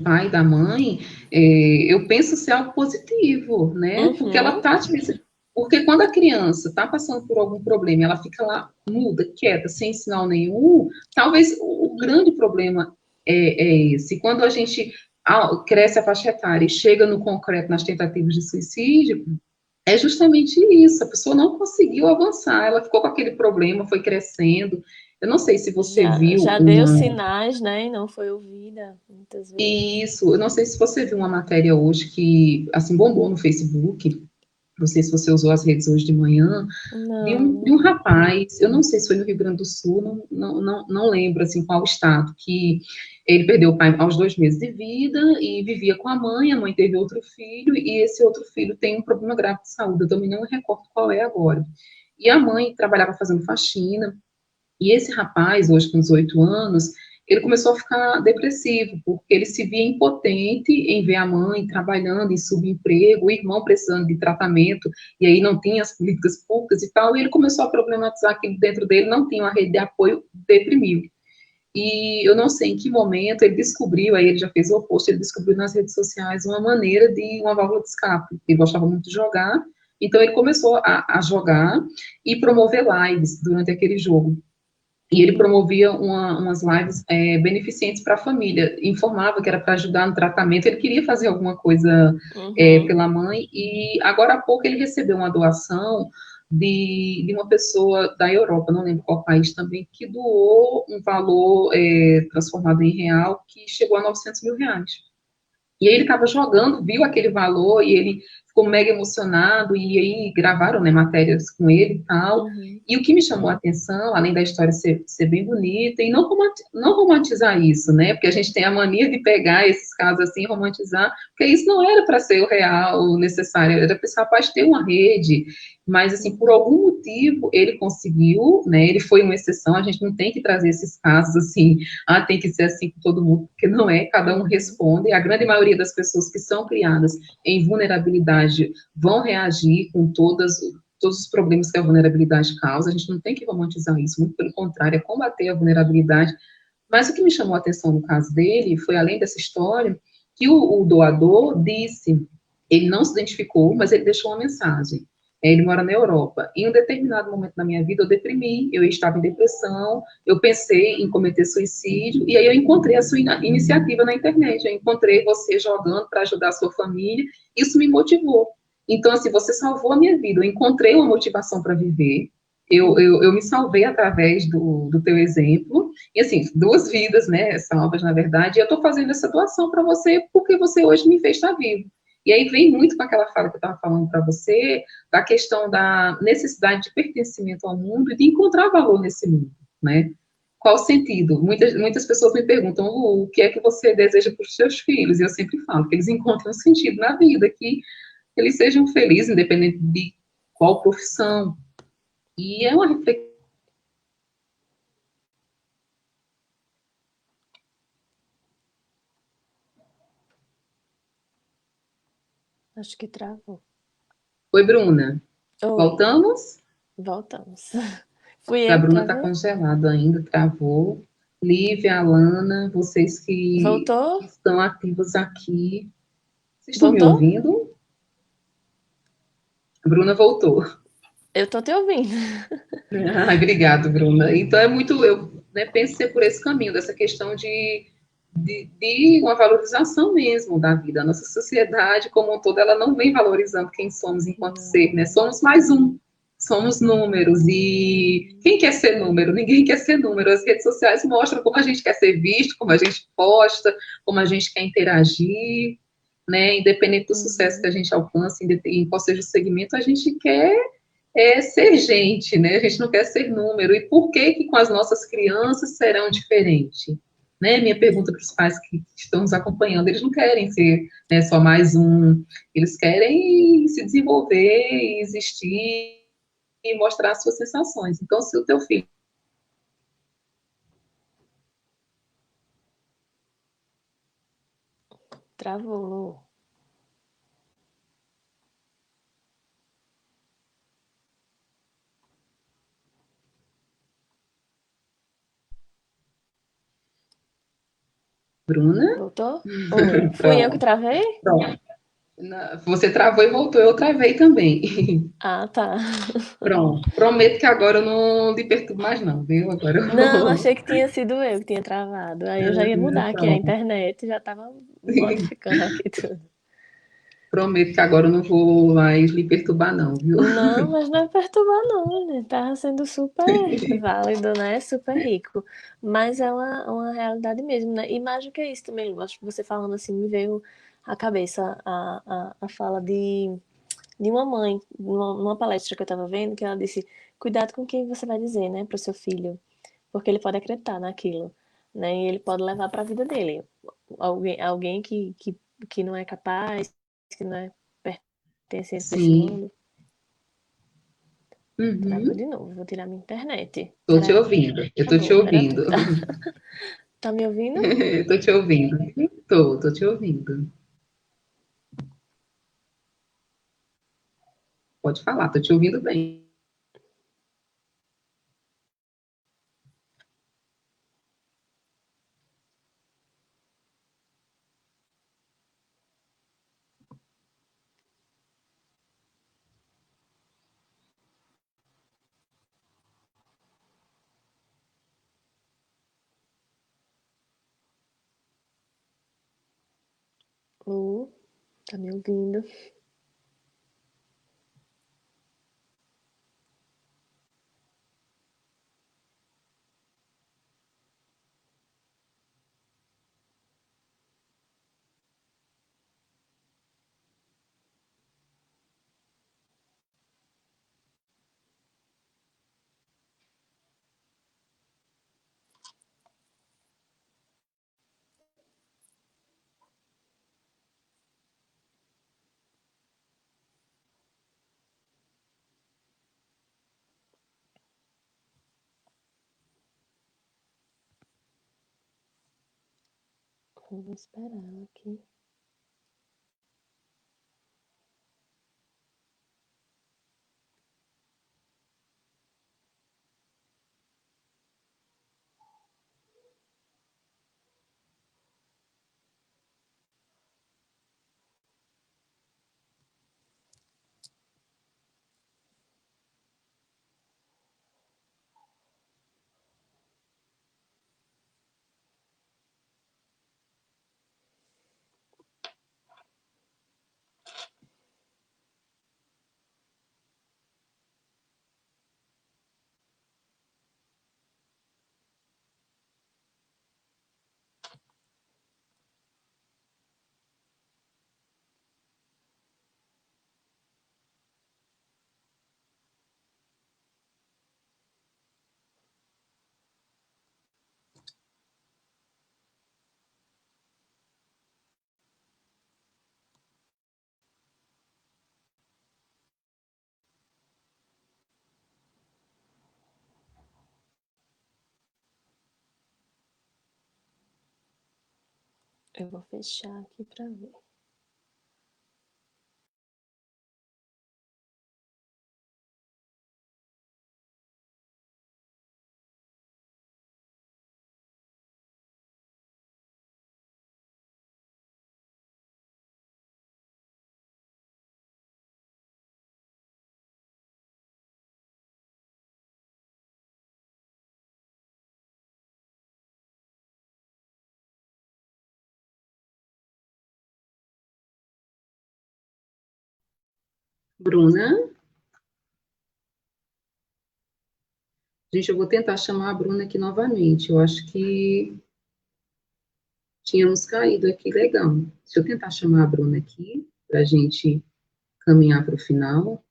pai e da mãe, eu penso ser algo positivo, né? Porque ela Uhum. tá porque quando a criança está passando por algum problema, ela fica lá muda, quieta, sem sinal nenhum, talvez o grande problema é esse. Quando a gente cresce a faixa etária e chega no concreto nas tentativas de suicídio, é justamente isso, a pessoa não conseguiu avançar, ela ficou com aquele problema, foi crescendo. Eu não sei se você viu Já deu uma. sinais, né? E não foi ouvida muitas vezes. Isso, eu não sei se você viu uma matéria hoje que, assim, bombou no Facebook, não sei se você usou as redes hoje de manhã, Não, de não um vi. rapaz, eu não sei se foi no Rio Grande do Sul, não lembro, assim, qual estado, que ele perdeu o pai aos 2 meses de vida e vivia com a mãe teve outro filho, e esse outro filho tem um problema grave de saúde, eu também não me recordo qual é agora. E a mãe trabalhava fazendo faxina, e esse rapaz, hoje com 18 anos, ele começou a ficar depressivo, porque ele se via impotente em ver a mãe trabalhando em subemprego, o irmão precisando de tratamento, e aí não tinha as políticas públicas e tal, e ele começou a problematizar aquilo dentro dele, não tinha uma rede de apoio, deprimiu. E eu não sei em que momento ele descobriu, aí ele já fez o oposto, ele descobriu nas redes sociais uma maneira de uma válvula de escape. Ele gostava muito de jogar, então ele começou a jogar e promover lives durante aquele jogo. E ele promovia umas lives beneficentes para a família, informava que era para ajudar no tratamento, ele queria fazer alguma coisa Uhum. pela mãe, e agora há pouco ele recebeu uma doação de uma pessoa da Europa, não lembro qual país também, que doou um valor transformado em real que chegou a 900 mil reais. E aí ele estava jogando, viu aquele valor e ele ficou mega emocionado, e aí gravaram, né, matérias com ele e tal. Uhum. E o que me chamou a atenção, além da história ser bem bonita, e não romantizar isso, né? Porque a gente tem a mania de pegar esses casos assim, romantizar, porque isso não era para ser o real, o necessário, era para esse rapaz ter uma rede, mas assim, por Uhum. algum motivo ele conseguiu, né? Ele foi uma exceção, a gente não tem que trazer esses casos assim, tem que ser assim com todo mundo, porque não é, cada um Uhum. responde, a grande maioria das pessoas que são criadas em vulnerabilidade vão reagir com todos os problemas que a vulnerabilidade causa, a gente não tem que romantizar isso, muito pelo contrário, é combater a vulnerabilidade. Mas o que me chamou a atenção no caso dele foi, além dessa história, que o doador disse, ele não se identificou, mas ele deixou uma mensagem. Ele mora na Europa. Em um determinado momento da minha vida, eu deprimi, eu estava em depressão, eu pensei em cometer suicídio, e aí eu encontrei a sua iniciativa na internet, eu encontrei você jogando para ajudar a sua família, isso me motivou. Então, assim, você salvou a minha vida, eu encontrei uma motivação para viver, eu me salvei através do teu exemplo, e assim, duas vidas, né, salvas, na verdade, e eu estou fazendo essa doação para você porque você hoje me fez estar vivo. E aí vem muito com aquela fala que eu estava falando para você, da questão da necessidade de pertencimento ao mundo e de encontrar valor nesse mundo, né? Qual o sentido? Muitas pessoas me perguntam, Lu, o que é que você deseja para os seus filhos? E eu sempre falo que eles encontrem um sentido na vida, que eles sejam felizes, independente de qual profissão. E é uma reflexão. Acho que travou. Oi, Bruna. Oi, Voltamos? voltamos. Fui A eu que Bruna está travei? congelada ainda, travou. Lívia, Alana, vocês que Voltou? estão ativos aqui. Vocês estão me Voltou? ouvindo? A Bruna voltou. Eu tô te ouvindo. Ai, obrigado, Bruna. Então é muito, eu né, penso ser por esse caminho, dessa questão de uma valorização mesmo da vida. A nossa sociedade, como um todo, ela não vem valorizando quem somos enquanto ser, né? Não. Somos mais um, somos números. E quem quer ser número? Ninguém quer ser número. As redes sociais mostram como a gente quer ser visto, como a gente posta, como a gente quer interagir, né? Independente do sucesso que Uhum. a gente alcança, em qual seja o segmento, a gente quer ser gente, né? A gente não quer ser número. E por que que com as nossas crianças serão diferentes? Né? Minha pergunta para os pais que estão nos acompanhando, eles não querem ser, né, só mais um, eles querem se desenvolver, existir e mostrar suas sensações. Então, se o teu filho... Travou, Lu. Bruna, Voltou? Oi. Fui eu que pronto, travei? pronto. Você travou e voltou, eu travei também. Ah, tá. Pronto, prometo que agora eu não lhe perturbo mais não, viu? Agora eu Não, vou... achei que tinha sido eu que tinha travado. Aí eu já ia mudar aqui a Pronto. internet, já tava modificando aqui tudo. Prometo que agora eu não vou mais lhe perturbar, não, viu? Não, mas não é perturbar não, né? Tá sendo super válido, né? Super rico. Mas é uma realidade mesmo, né? E mais do que isso também, Lu. Acho que você falando assim, me veio à cabeça a fala de uma mãe, numa palestra que eu tava vendo, que ela disse, cuidado com o que você vai dizer, né, pro seu filho. Porque ele pode acreditar naquilo, né? E ele pode levar pra vida dele. Alguém que não é capaz, que não é pertencente pra esse Sim. mundo. Travou Uhum. de novo, vou tirar minha internet. Tô te Peraí, ouvindo. Eu tô te travou, pera tu, ouvindo. tá? Tá me ouvindo? Tô te ouvindo. Tô te ouvindo. Pode falar, tô te ouvindo bem. Tá me ouvindo? Eu vou esperar aqui. Eu vou fechar aqui pra ver. Bruna? Gente, eu vou tentar chamar a Bruna aqui novamente. Eu acho que tínhamos caído aqui legal. Deixa eu tentar chamar a Bruna aqui, para a gente caminhar para o final.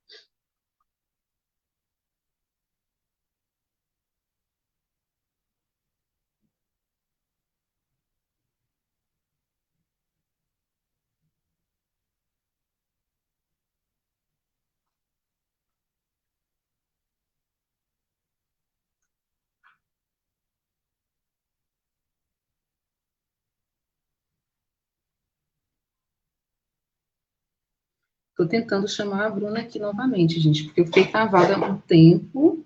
Estou tentando chamar a Bruna aqui novamente, gente, porque eu fiquei travada há um tempo.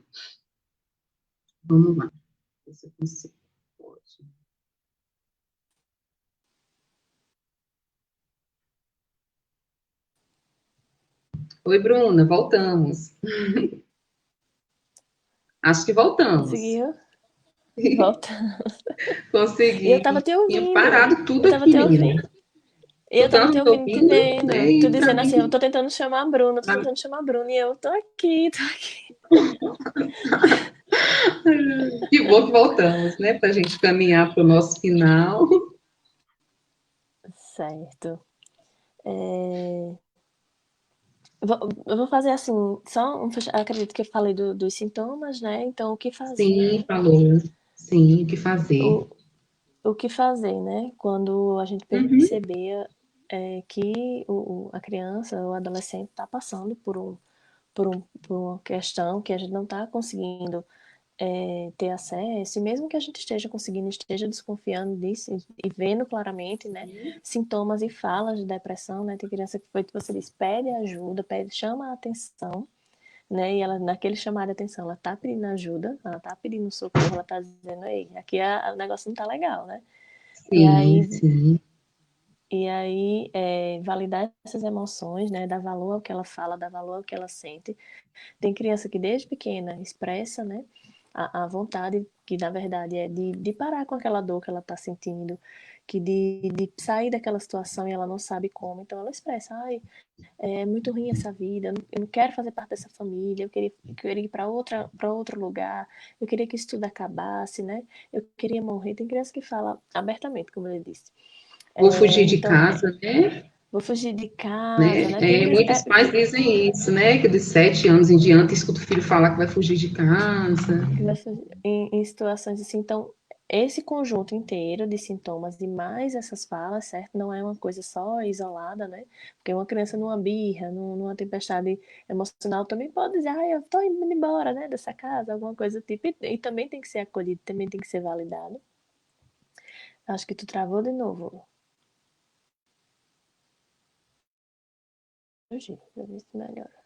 Vamos lá. Ver se eu consigo. Pode. Oi, Bruna, voltamos. Acho que voltamos. Conseguiu? Volta. E eu tava Consegui. te Tinha ouvindo. parado tudo Eu tava aqui, te menina. ouvindo. Eu Tu tava tá te me ouvindo, te ouvindo, né? vendo. Tu E para dizendo assim, eu mim, tô tentando chamar a Bruna, tô tentando chamar a Bruna. E eu tô aqui, tô aqui. que bom que voltamos, né? Para a gente caminhar para o nosso final. Certo. É... Eu vou fazer assim, só acredito que eu falei dos sintomas, né? Então, o que fazer, Sim, né? falou. Sim, o que fazer. O, o que fazer, né? Quando a gente Uhum. perceber que a criança ou o adolescente está passando por uma questão que a gente não está conseguindo ter acesso, e mesmo que a gente esteja conseguindo, esteja desconfiando disso e vendo claramente, né, sintomas e falas de depressão, né, tem criança que foi que você disse, pede ajuda, pede, chama a atenção, né, e ela, naquele chamar de atenção, ela tá pedindo ajuda, ela tá pedindo socorro, ela tá dizendo, ei, aqui o negócio não tá legal, né, e Sim, aí sim. validar essas emoções, né, dar valor ao que ela fala, dar valor ao que ela sente. Tem criança que desde pequena expressa, né, a vontade que na verdade é de parar com aquela dor que ela está sentindo, que de sair daquela situação e ela não sabe como, então ela expressa, ai, é muito ruim essa vida, eu não quero fazer parte dessa família, eu queria ir para outro lugar, eu queria que isso tudo acabasse, né? Eu queria morrer. Tem criança que fala abertamente, como ele disse. Vou fugir de Então, casa, né? vou fugir de casa, Né? né? Tem criança, Muitos pais dizem isso, né? Que de 7 anos em diante escuta o filho falar que vai fugir de casa. que vai fazer em situações assim. Então, esse conjunto inteiro de sintomas e mais essas falas, certo? Não é uma coisa só isolada, né? Porque uma criança numa birra, numa tempestade emocional também pode dizer, ah, eu tô indo embora, né, dessa casa, alguma coisa do tipo. E também tem que ser acolhido, também tem que ser validado. Acho que tu travou de novo. Hoje, pra ver se melhora.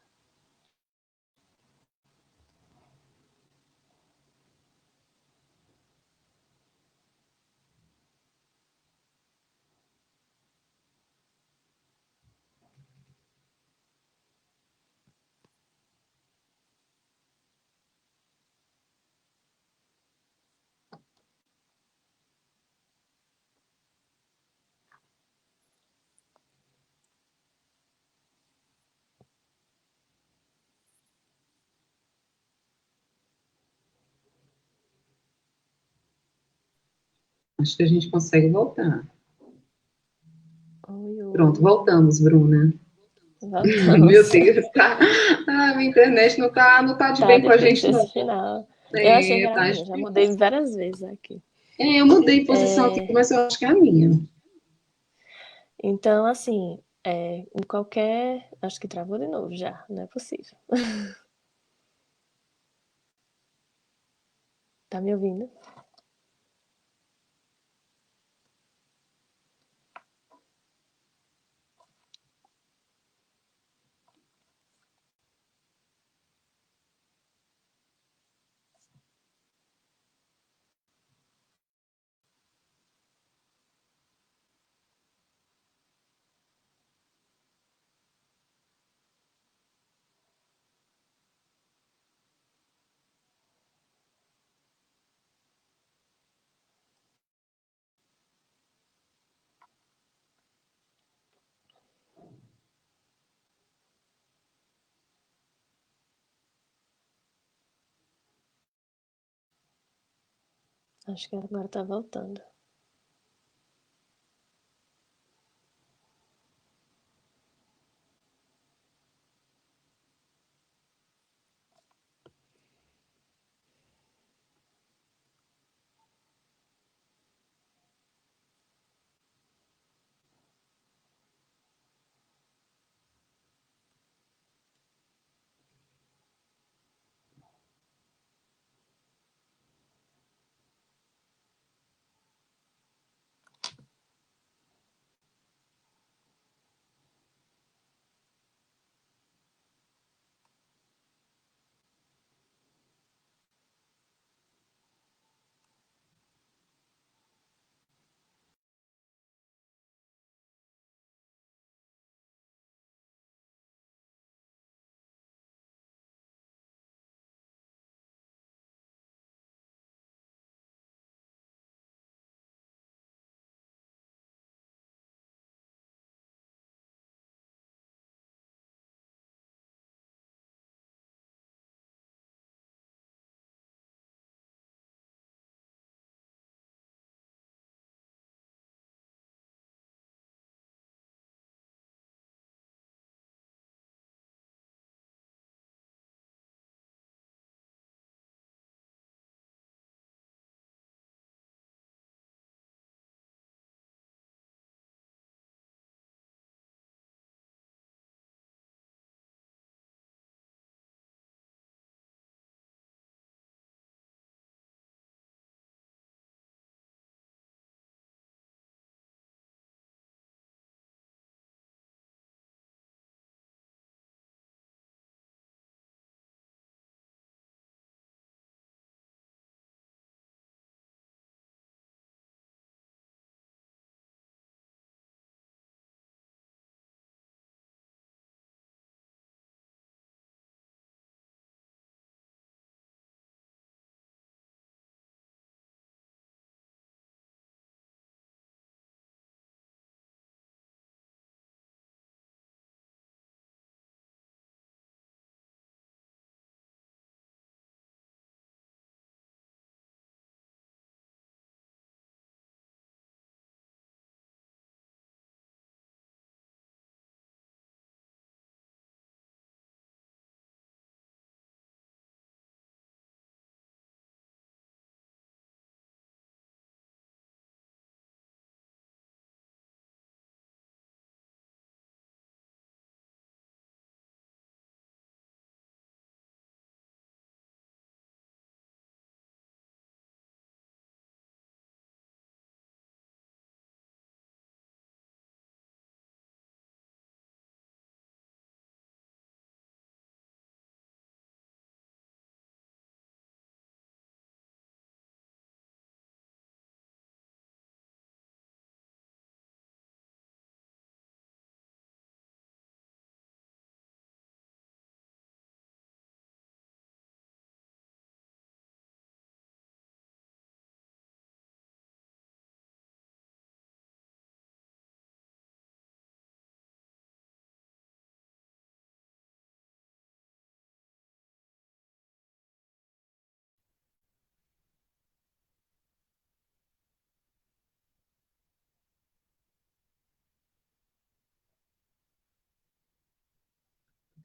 Acho que a gente consegue voltar. Oi, Pronto, oi. voltamos, Bruna. Meu Voltamos. Deus, tá. Ah, minha internet não tá de Tá bem com a difícil gente, não. esse final. Eu achei que era a Tá minha, já mudei difícil. várias vezes aqui. Eu mudei posição aqui, É, mas eu acho que é a minha. então, assim, em qualquer. Acho que travou de novo já, não é possível. Tá me ouvindo? Acho que agora tá voltando.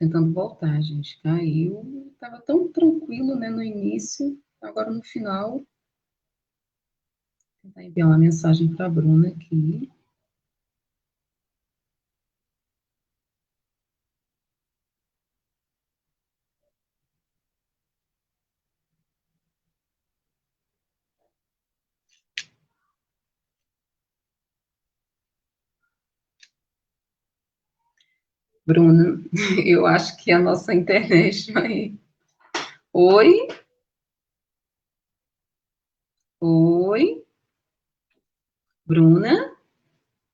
Tentando voltar, gente. Caiu. Estava tão tranquilo, né, no início. Agora no final. Vou tentar enviar uma mensagem para a Bruna aqui. Bruna, eu acho que a nossa internet vai. Oi? Oi? Bruna?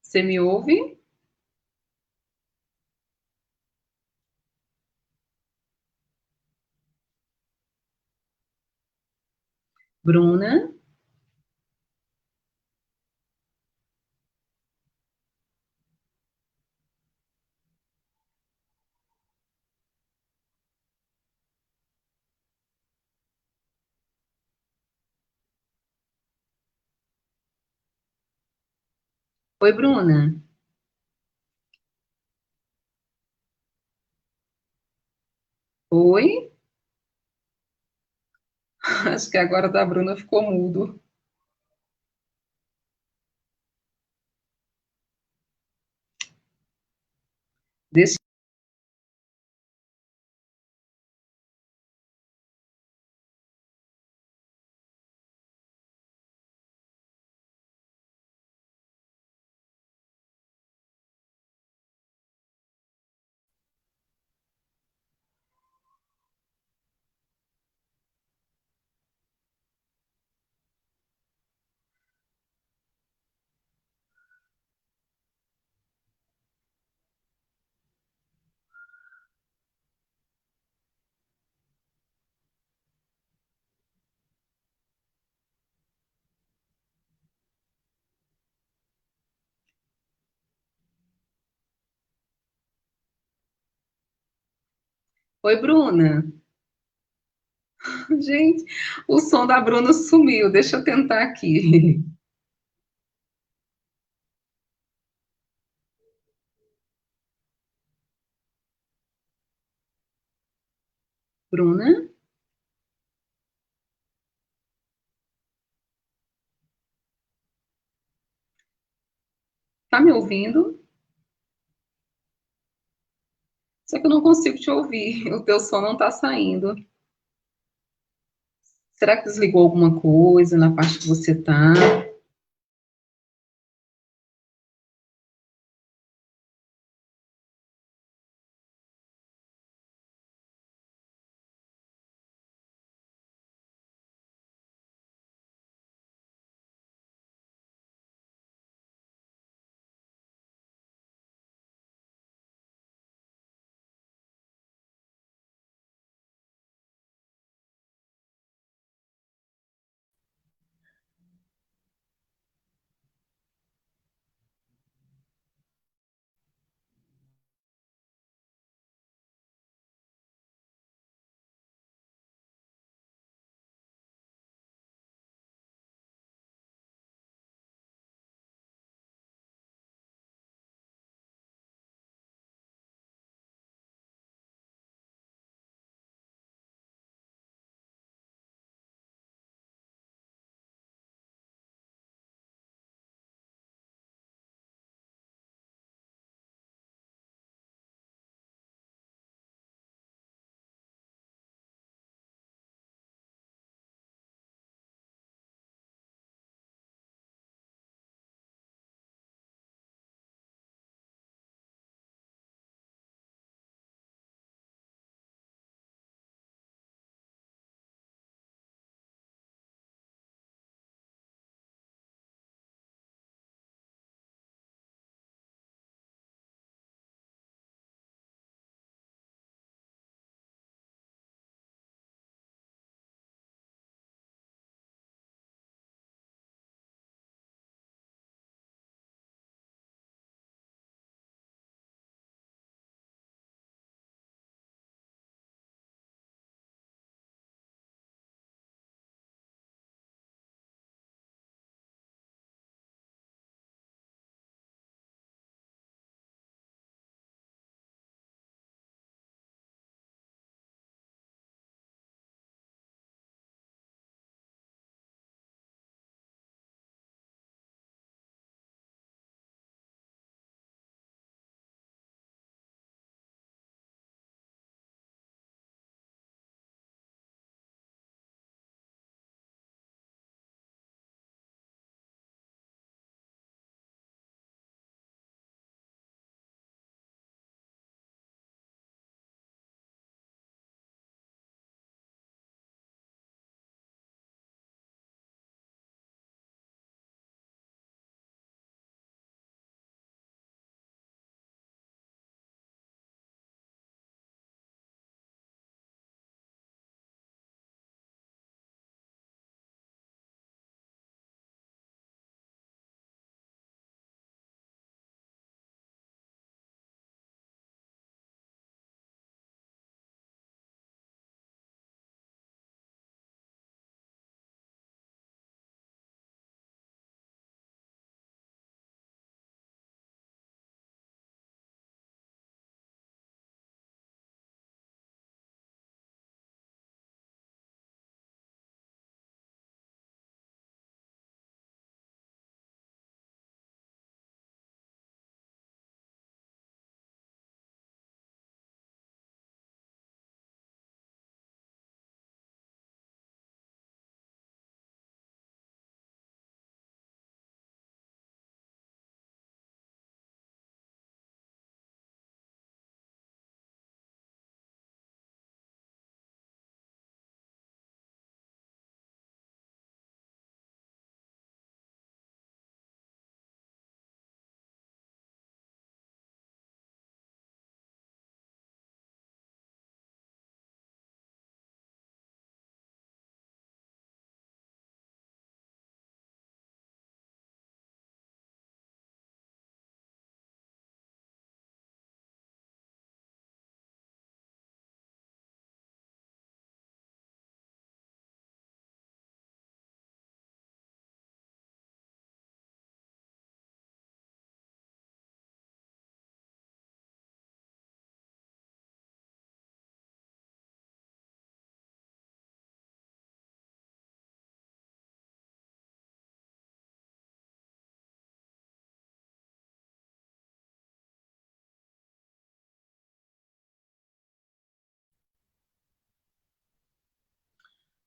Você me ouve? Bruna? Oi, Bruna? Oi? Acho que agora da Bruna ficou mudo. Deixa... Oi, Bruna? Gente, o som da Bruna sumiu. Deixa eu tentar aqui. Bruna? Tá me ouvindo? Só que eu não consigo te ouvir. O teu som não tá saindo. Será que desligou alguma coisa na parte que você tá?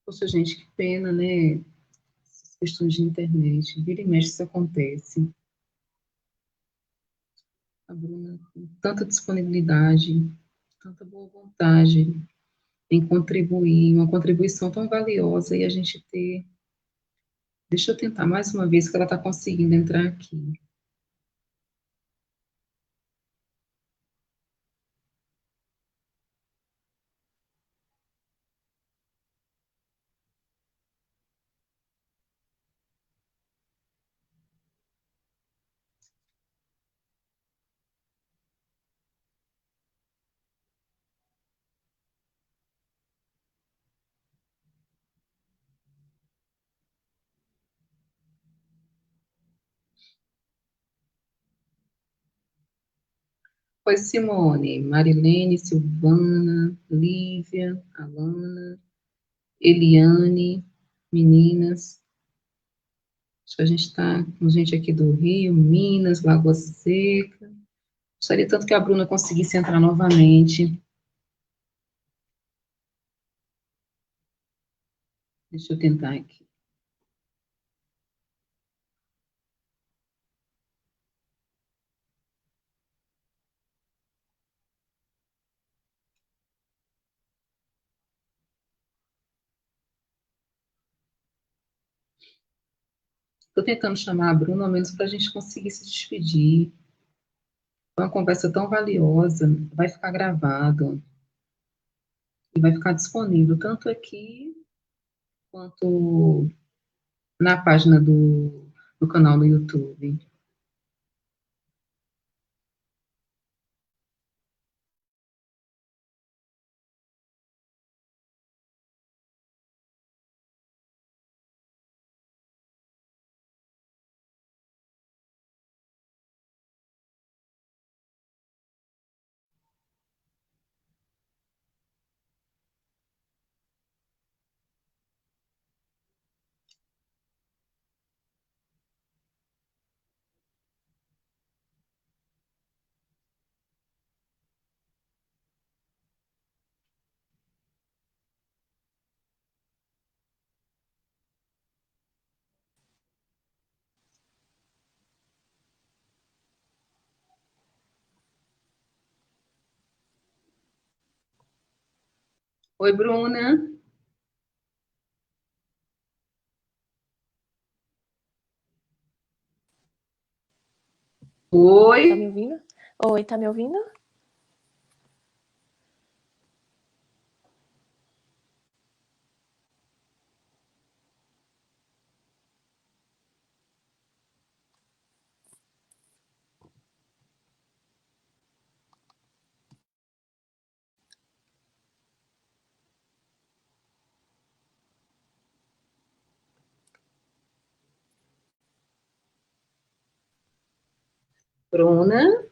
Poxa, gente, que pena, né? Essas questões de internet. Vira e mexe, isso acontece. A Bruna, com tanta disponibilidade, tanta boa vontade em contribuir, uma contribuição tão valiosa, e a gente ter. Deixa eu tentar mais uma vez, que ela está conseguindo entrar aqui. Oi, Simone, Marilene, Silvana, Lívia, Alana, Eliane, meninas. Acho que a gente está com gente aqui do Rio, Minas, Lagoa Seca. Gostaria tanto que a Bruna conseguisse entrar novamente. Deixa eu tentar aqui. Estou tentando chamar a Bruna, ao menos para a gente conseguir se despedir. Foi uma conversa tão valiosa, vai ficar gravado e vai ficar disponível tanto aqui quanto na página do canal no YouTube. Oi, Bruna. Tá me Oi. ouvindo? Oi, tá me ouvindo? Bruna.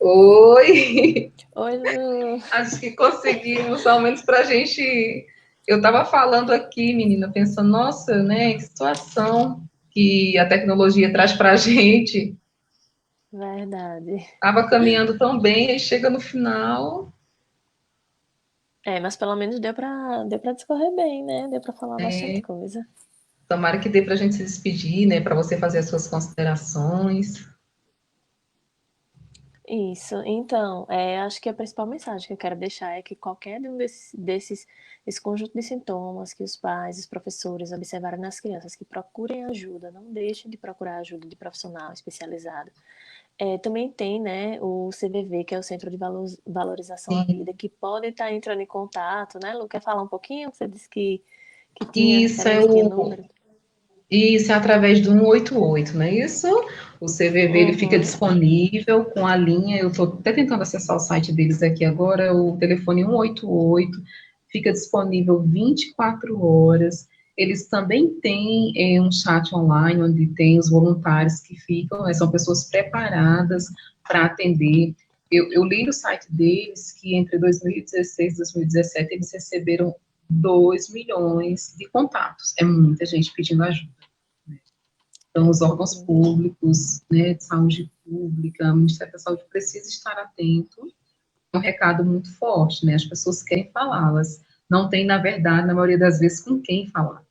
Oi. Oi, Lu. Acho que conseguimos, ao menos para a gente. Eu estava falando aqui, menina, pensando, nossa, né, que situação que a tecnologia traz para a gente. Verdade. Estava caminhando tão bem, aí chega no final. É, mas pelo menos deu pra discorrer bem, né? Deu pra falar bastante É, coisa. tomara que dê para a gente se despedir, né, para você fazer as suas considerações. Isso. Então, acho que a principal mensagem que eu quero deixar é que qualquer um esse conjunto de sintomas que os pais, os professores observarem nas crianças, que procurem ajuda, não deixem de procurar ajuda de profissional especializado. Também tem, né, o CVV, que é o Centro de Valorização à Vida, Sim. que pode estar entrando em contato, né, Lu? Quer falar um pouquinho? Você disse que tinha Isso é referência, tinha número. Isso é através do 188, não é isso? O CVV ele fica Uhum. disponível com a linha. Eu estou até tentando acessar o site deles aqui agora. O telefone 188 fica disponível 24 horas. Eles também têm um chat online onde tem os voluntários que ficam, né, são pessoas preparadas para atender. Eu li no site deles que entre 2016 e 2017 eles receberam 2 milhões de contatos. É muita gente pedindo ajuda. Então, É os órgãos muito. públicos, né, de saúde pública, o Ministério da Saúde precisa estar atento um recado muito forte, né? As pessoas querem falar, elas não têm, na verdade, na maioria das vezes, com quem falar.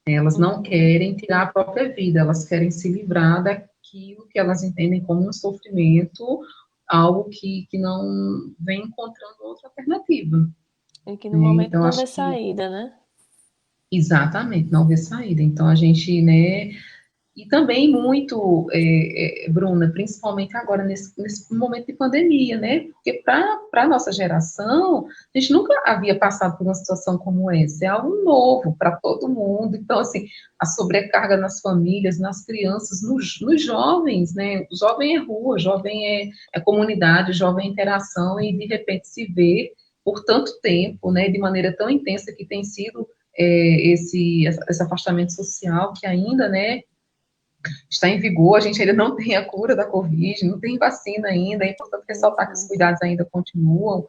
Elas não Uhum. querem tirar a própria vida, elas querem se livrar daquilo que elas entendem como um sofrimento, algo que não vem encontrando outra alternativa, E que no né? momento Então, não acho vê que, saída, né? exatamente, não vê saída. Então, a gente, né, e também muito, Bruna, principalmente agora nesse momento de pandemia, né? Porque para a nossa geração, a gente nunca havia passado por uma situação como essa. É algo novo para todo mundo. Então, assim, a sobrecarga nas famílias, nas crianças, nos jovens, né? O jovem é rua, o jovem é comunidade, o jovem é interação, e de repente se vê por tanto tempo, né? De maneira tão intensa que tem sido esse afastamento social que ainda, né, está em vigor, a gente ainda não tem a cura da Covid, não tem vacina ainda, é importante ressaltar que os Uhum. cuidados ainda continuam,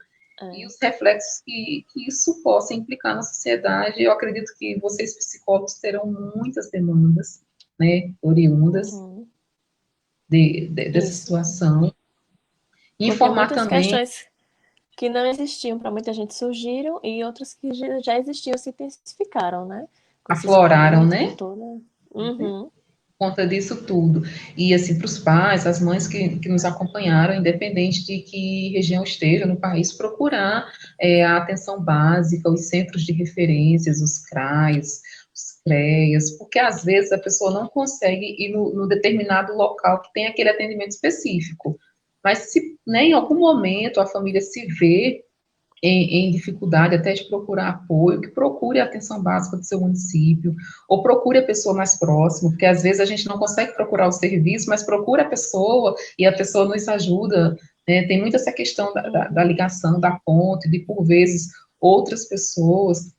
e É. os reflexos que isso possa implicar na sociedade. Eu acredito que vocês, psicólogos, terão muitas demandas, né, oriundas Uhum. dessa Isso. situação. E Porque informar muitas também, questões que não existiam para muita gente surgiram e outras que já existiam se intensificaram, né? Com esse afloraram, isolamento, com né, toda. Uhum. conta disso tudo. E, assim, para os pais, as mães que nos acompanharam, independente de que região esteja no país, procurar a atenção básica, os centros de referências, os CRAs, os CREAs, porque às vezes a pessoa não consegue ir no determinado local que tem aquele atendimento específico. Mas se, né, em algum momento a família se vê em dificuldade até de procurar apoio, que procure a atenção básica do seu município, ou procure a pessoa mais próxima, porque às vezes a gente não consegue procurar o serviço, mas procura a pessoa e a pessoa nos ajuda, né? Tem muito essa questão da Uhum. ligação, da ponte, de por vezes outras pessoas.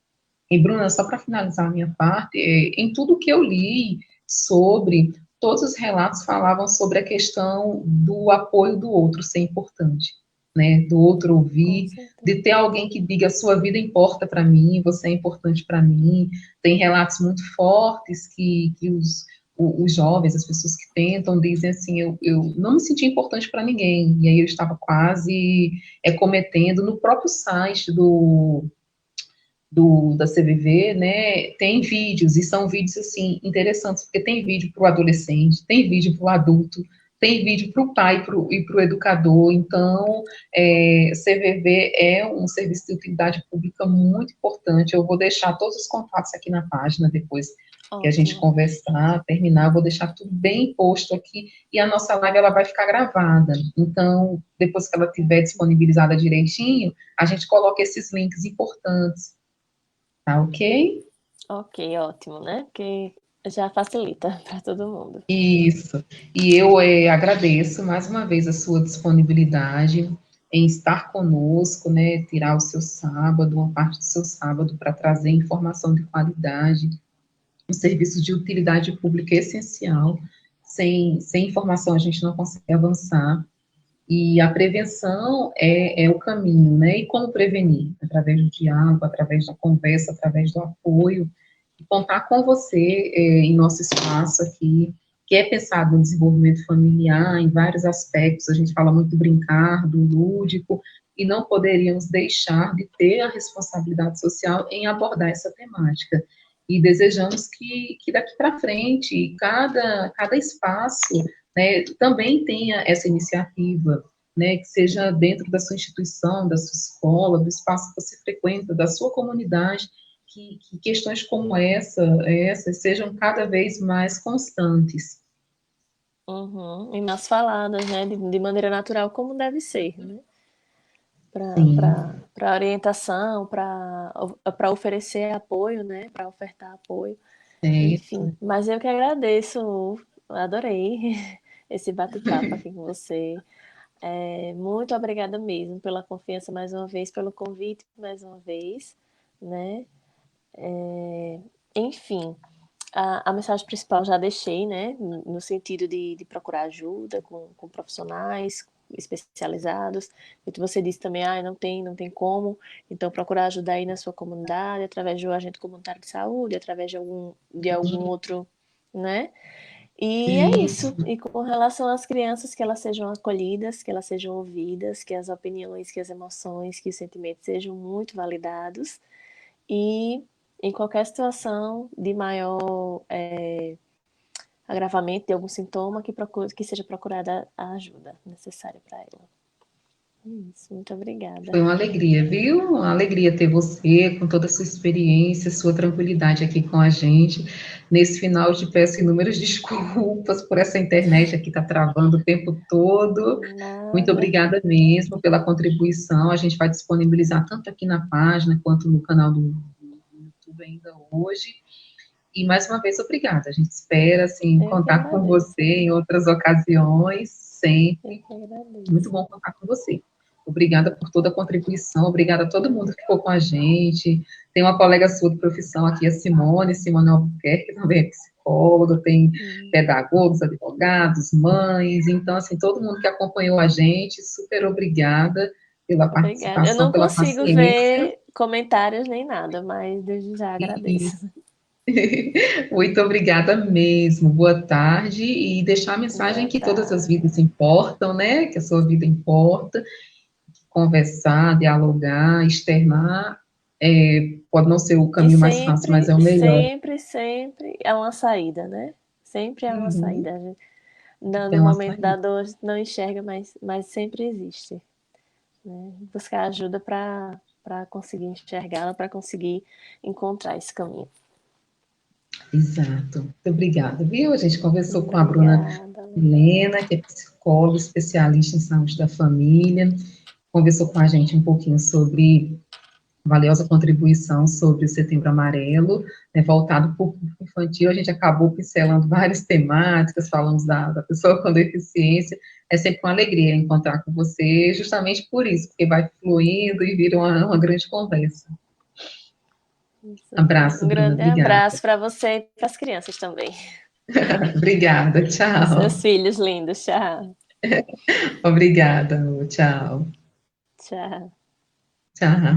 E Bruna, só para finalizar a minha parte, em tudo que eu li sobre, todos os relatos falavam sobre a questão do apoio do outro ser importante, né? Do outro Com ouvir, de certeza. ter alguém que diga: sua vida importa para mim, você é importante para mim. Tem relatos muito fortes que os jovens, as pessoas que tentam, dizem assim: eu não me senti importante para ninguém, e aí eu estava quase cometendo. No próprio site da CVV, né, tem vídeos, e são vídeos, assim, interessantes, porque tem vídeo para o adolescente, tem vídeo para o adulto, tem vídeo para o pai e para o educador. Então, CVV é um serviço de utilidade pública muito importante. Eu vou deixar todos os contatos aqui na página, depois que a gente Ótimo. conversar, terminar, eu vou deixar tudo bem posto aqui, e a nossa live, ela vai ficar gravada. Então, depois que ela estiver disponibilizada direitinho, a gente coloca esses links importantes. Tá ok? Ok, ótimo, né? Porque já facilita para todo mundo. Isso. E eu agradeço mais uma vez a sua disponibilidade em estar conosco, né? Tirar o seu sábado, uma parte do seu sábado, para trazer informação de qualidade. Um serviço de utilidade pública essencial. Sem informação a gente não consegue avançar. E a prevenção é o caminho, né? E como prevenir? Através do diálogo, através da conversa, através do apoio, e contar com você em nosso espaço aqui, que é pensado no desenvolvimento familiar, em vários aspectos. A gente fala muito do brincar, do lúdico, e não poderíamos deixar de ter a responsabilidade social em abordar essa temática. E desejamos que daqui para frente, cada espaço, né, também tenha essa iniciativa, né, que seja dentro da sua instituição, da sua escola, do espaço que você frequenta, da sua comunidade, que questões como essas sejam cada vez mais constantes. Uhum. E nas faladas, né? De maneira natural, como deve ser, né? Sim, Para orientação, para oferecer apoio, né? Para ofertar apoio. certo. Enfim, mas eu que agradeço, adorei esse bate-papo aqui com você. Muito obrigada mesmo pela confiança mais uma vez, pelo convite mais uma vez, né? Enfim, a mensagem principal já deixei, né? No sentido de procurar ajuda com profissionais especializados. E você disse também, não tem como. Então, procurar ajudar aí na sua comunidade, através do agente comunitário de saúde, através de algum outro, né? E é isso. Isso. E com relação às crianças, que elas sejam acolhidas, que elas sejam ouvidas, que as opiniões, que as emoções, que os sentimentos sejam muito validados. E em qualquer situação de maior agravamento de algum sintoma, que seja procurada a ajuda necessária para ela. É isso. Muito obrigada. Foi uma alegria, viu? Uma alegria ter você com toda a sua experiência, sua tranquilidade aqui com a gente. Nesse final, eu te peço inúmeras desculpas por essa internet aqui tá travando o tempo todo. Muito Nada. obrigada mesmo pela contribuição. A gente vai disponibilizar tanto aqui na página quanto no canal do YouTube ainda hoje. E mais uma vez, obrigada. A gente espera assim Eu que contar com agradeço. você em outras ocasiões, Eu sempre. que Muito agradeço. bom contar com você. Obrigada por toda a contribuição, obrigada a todo mundo que ficou com a gente. Tem uma colega sua de profissão aqui, a Simone Albuquerque, que também é psicóloga, tem pedagogos, advogados, mães, então, assim, todo mundo que acompanhou a gente, super obrigada pela Obrigada. Eu participação, não pela consigo paciência. ver comentários nem nada, mas desde já E agradeço. muito obrigada mesmo. Boa tarde e deixar a mensagem Boa que todas as tarde. vidas importam, né? Que a sua vida importa. Conversar, dialogar, externar, pode não ser o E caminho mais fácil, mas sempre, é o melhor. sempre, sempre é uma saída, né? Sempre é uma Uhum. saída. No Então, a momento da saída. dor, a gente não enxerga, mas sempre existe. Né? Buscar ajuda para conseguir enxergá-la, para conseguir encontrar esse caminho. Exato. Muito obrigada, viu? A gente conversou com a Bruna Obrigada. Helena, que é psicóloga, especialista em saúde da família, conversou com a gente um pouquinho sobre valiosa contribuição sobre o Setembro Amarelo, né, voltado para o público infantil. A gente acabou pincelando várias temáticas, falamos da pessoa com deficiência. É sempre uma alegria encontrar com você, justamente por isso, porque vai fluindo e vira uma grande conversa. Abraço, Um Bruna, grande obrigada. abraço para você e para as crianças também. Obrigada, Os seus tchau. filhos lindos. Tchau. Obrigada, tchau. Tchau. Tchau.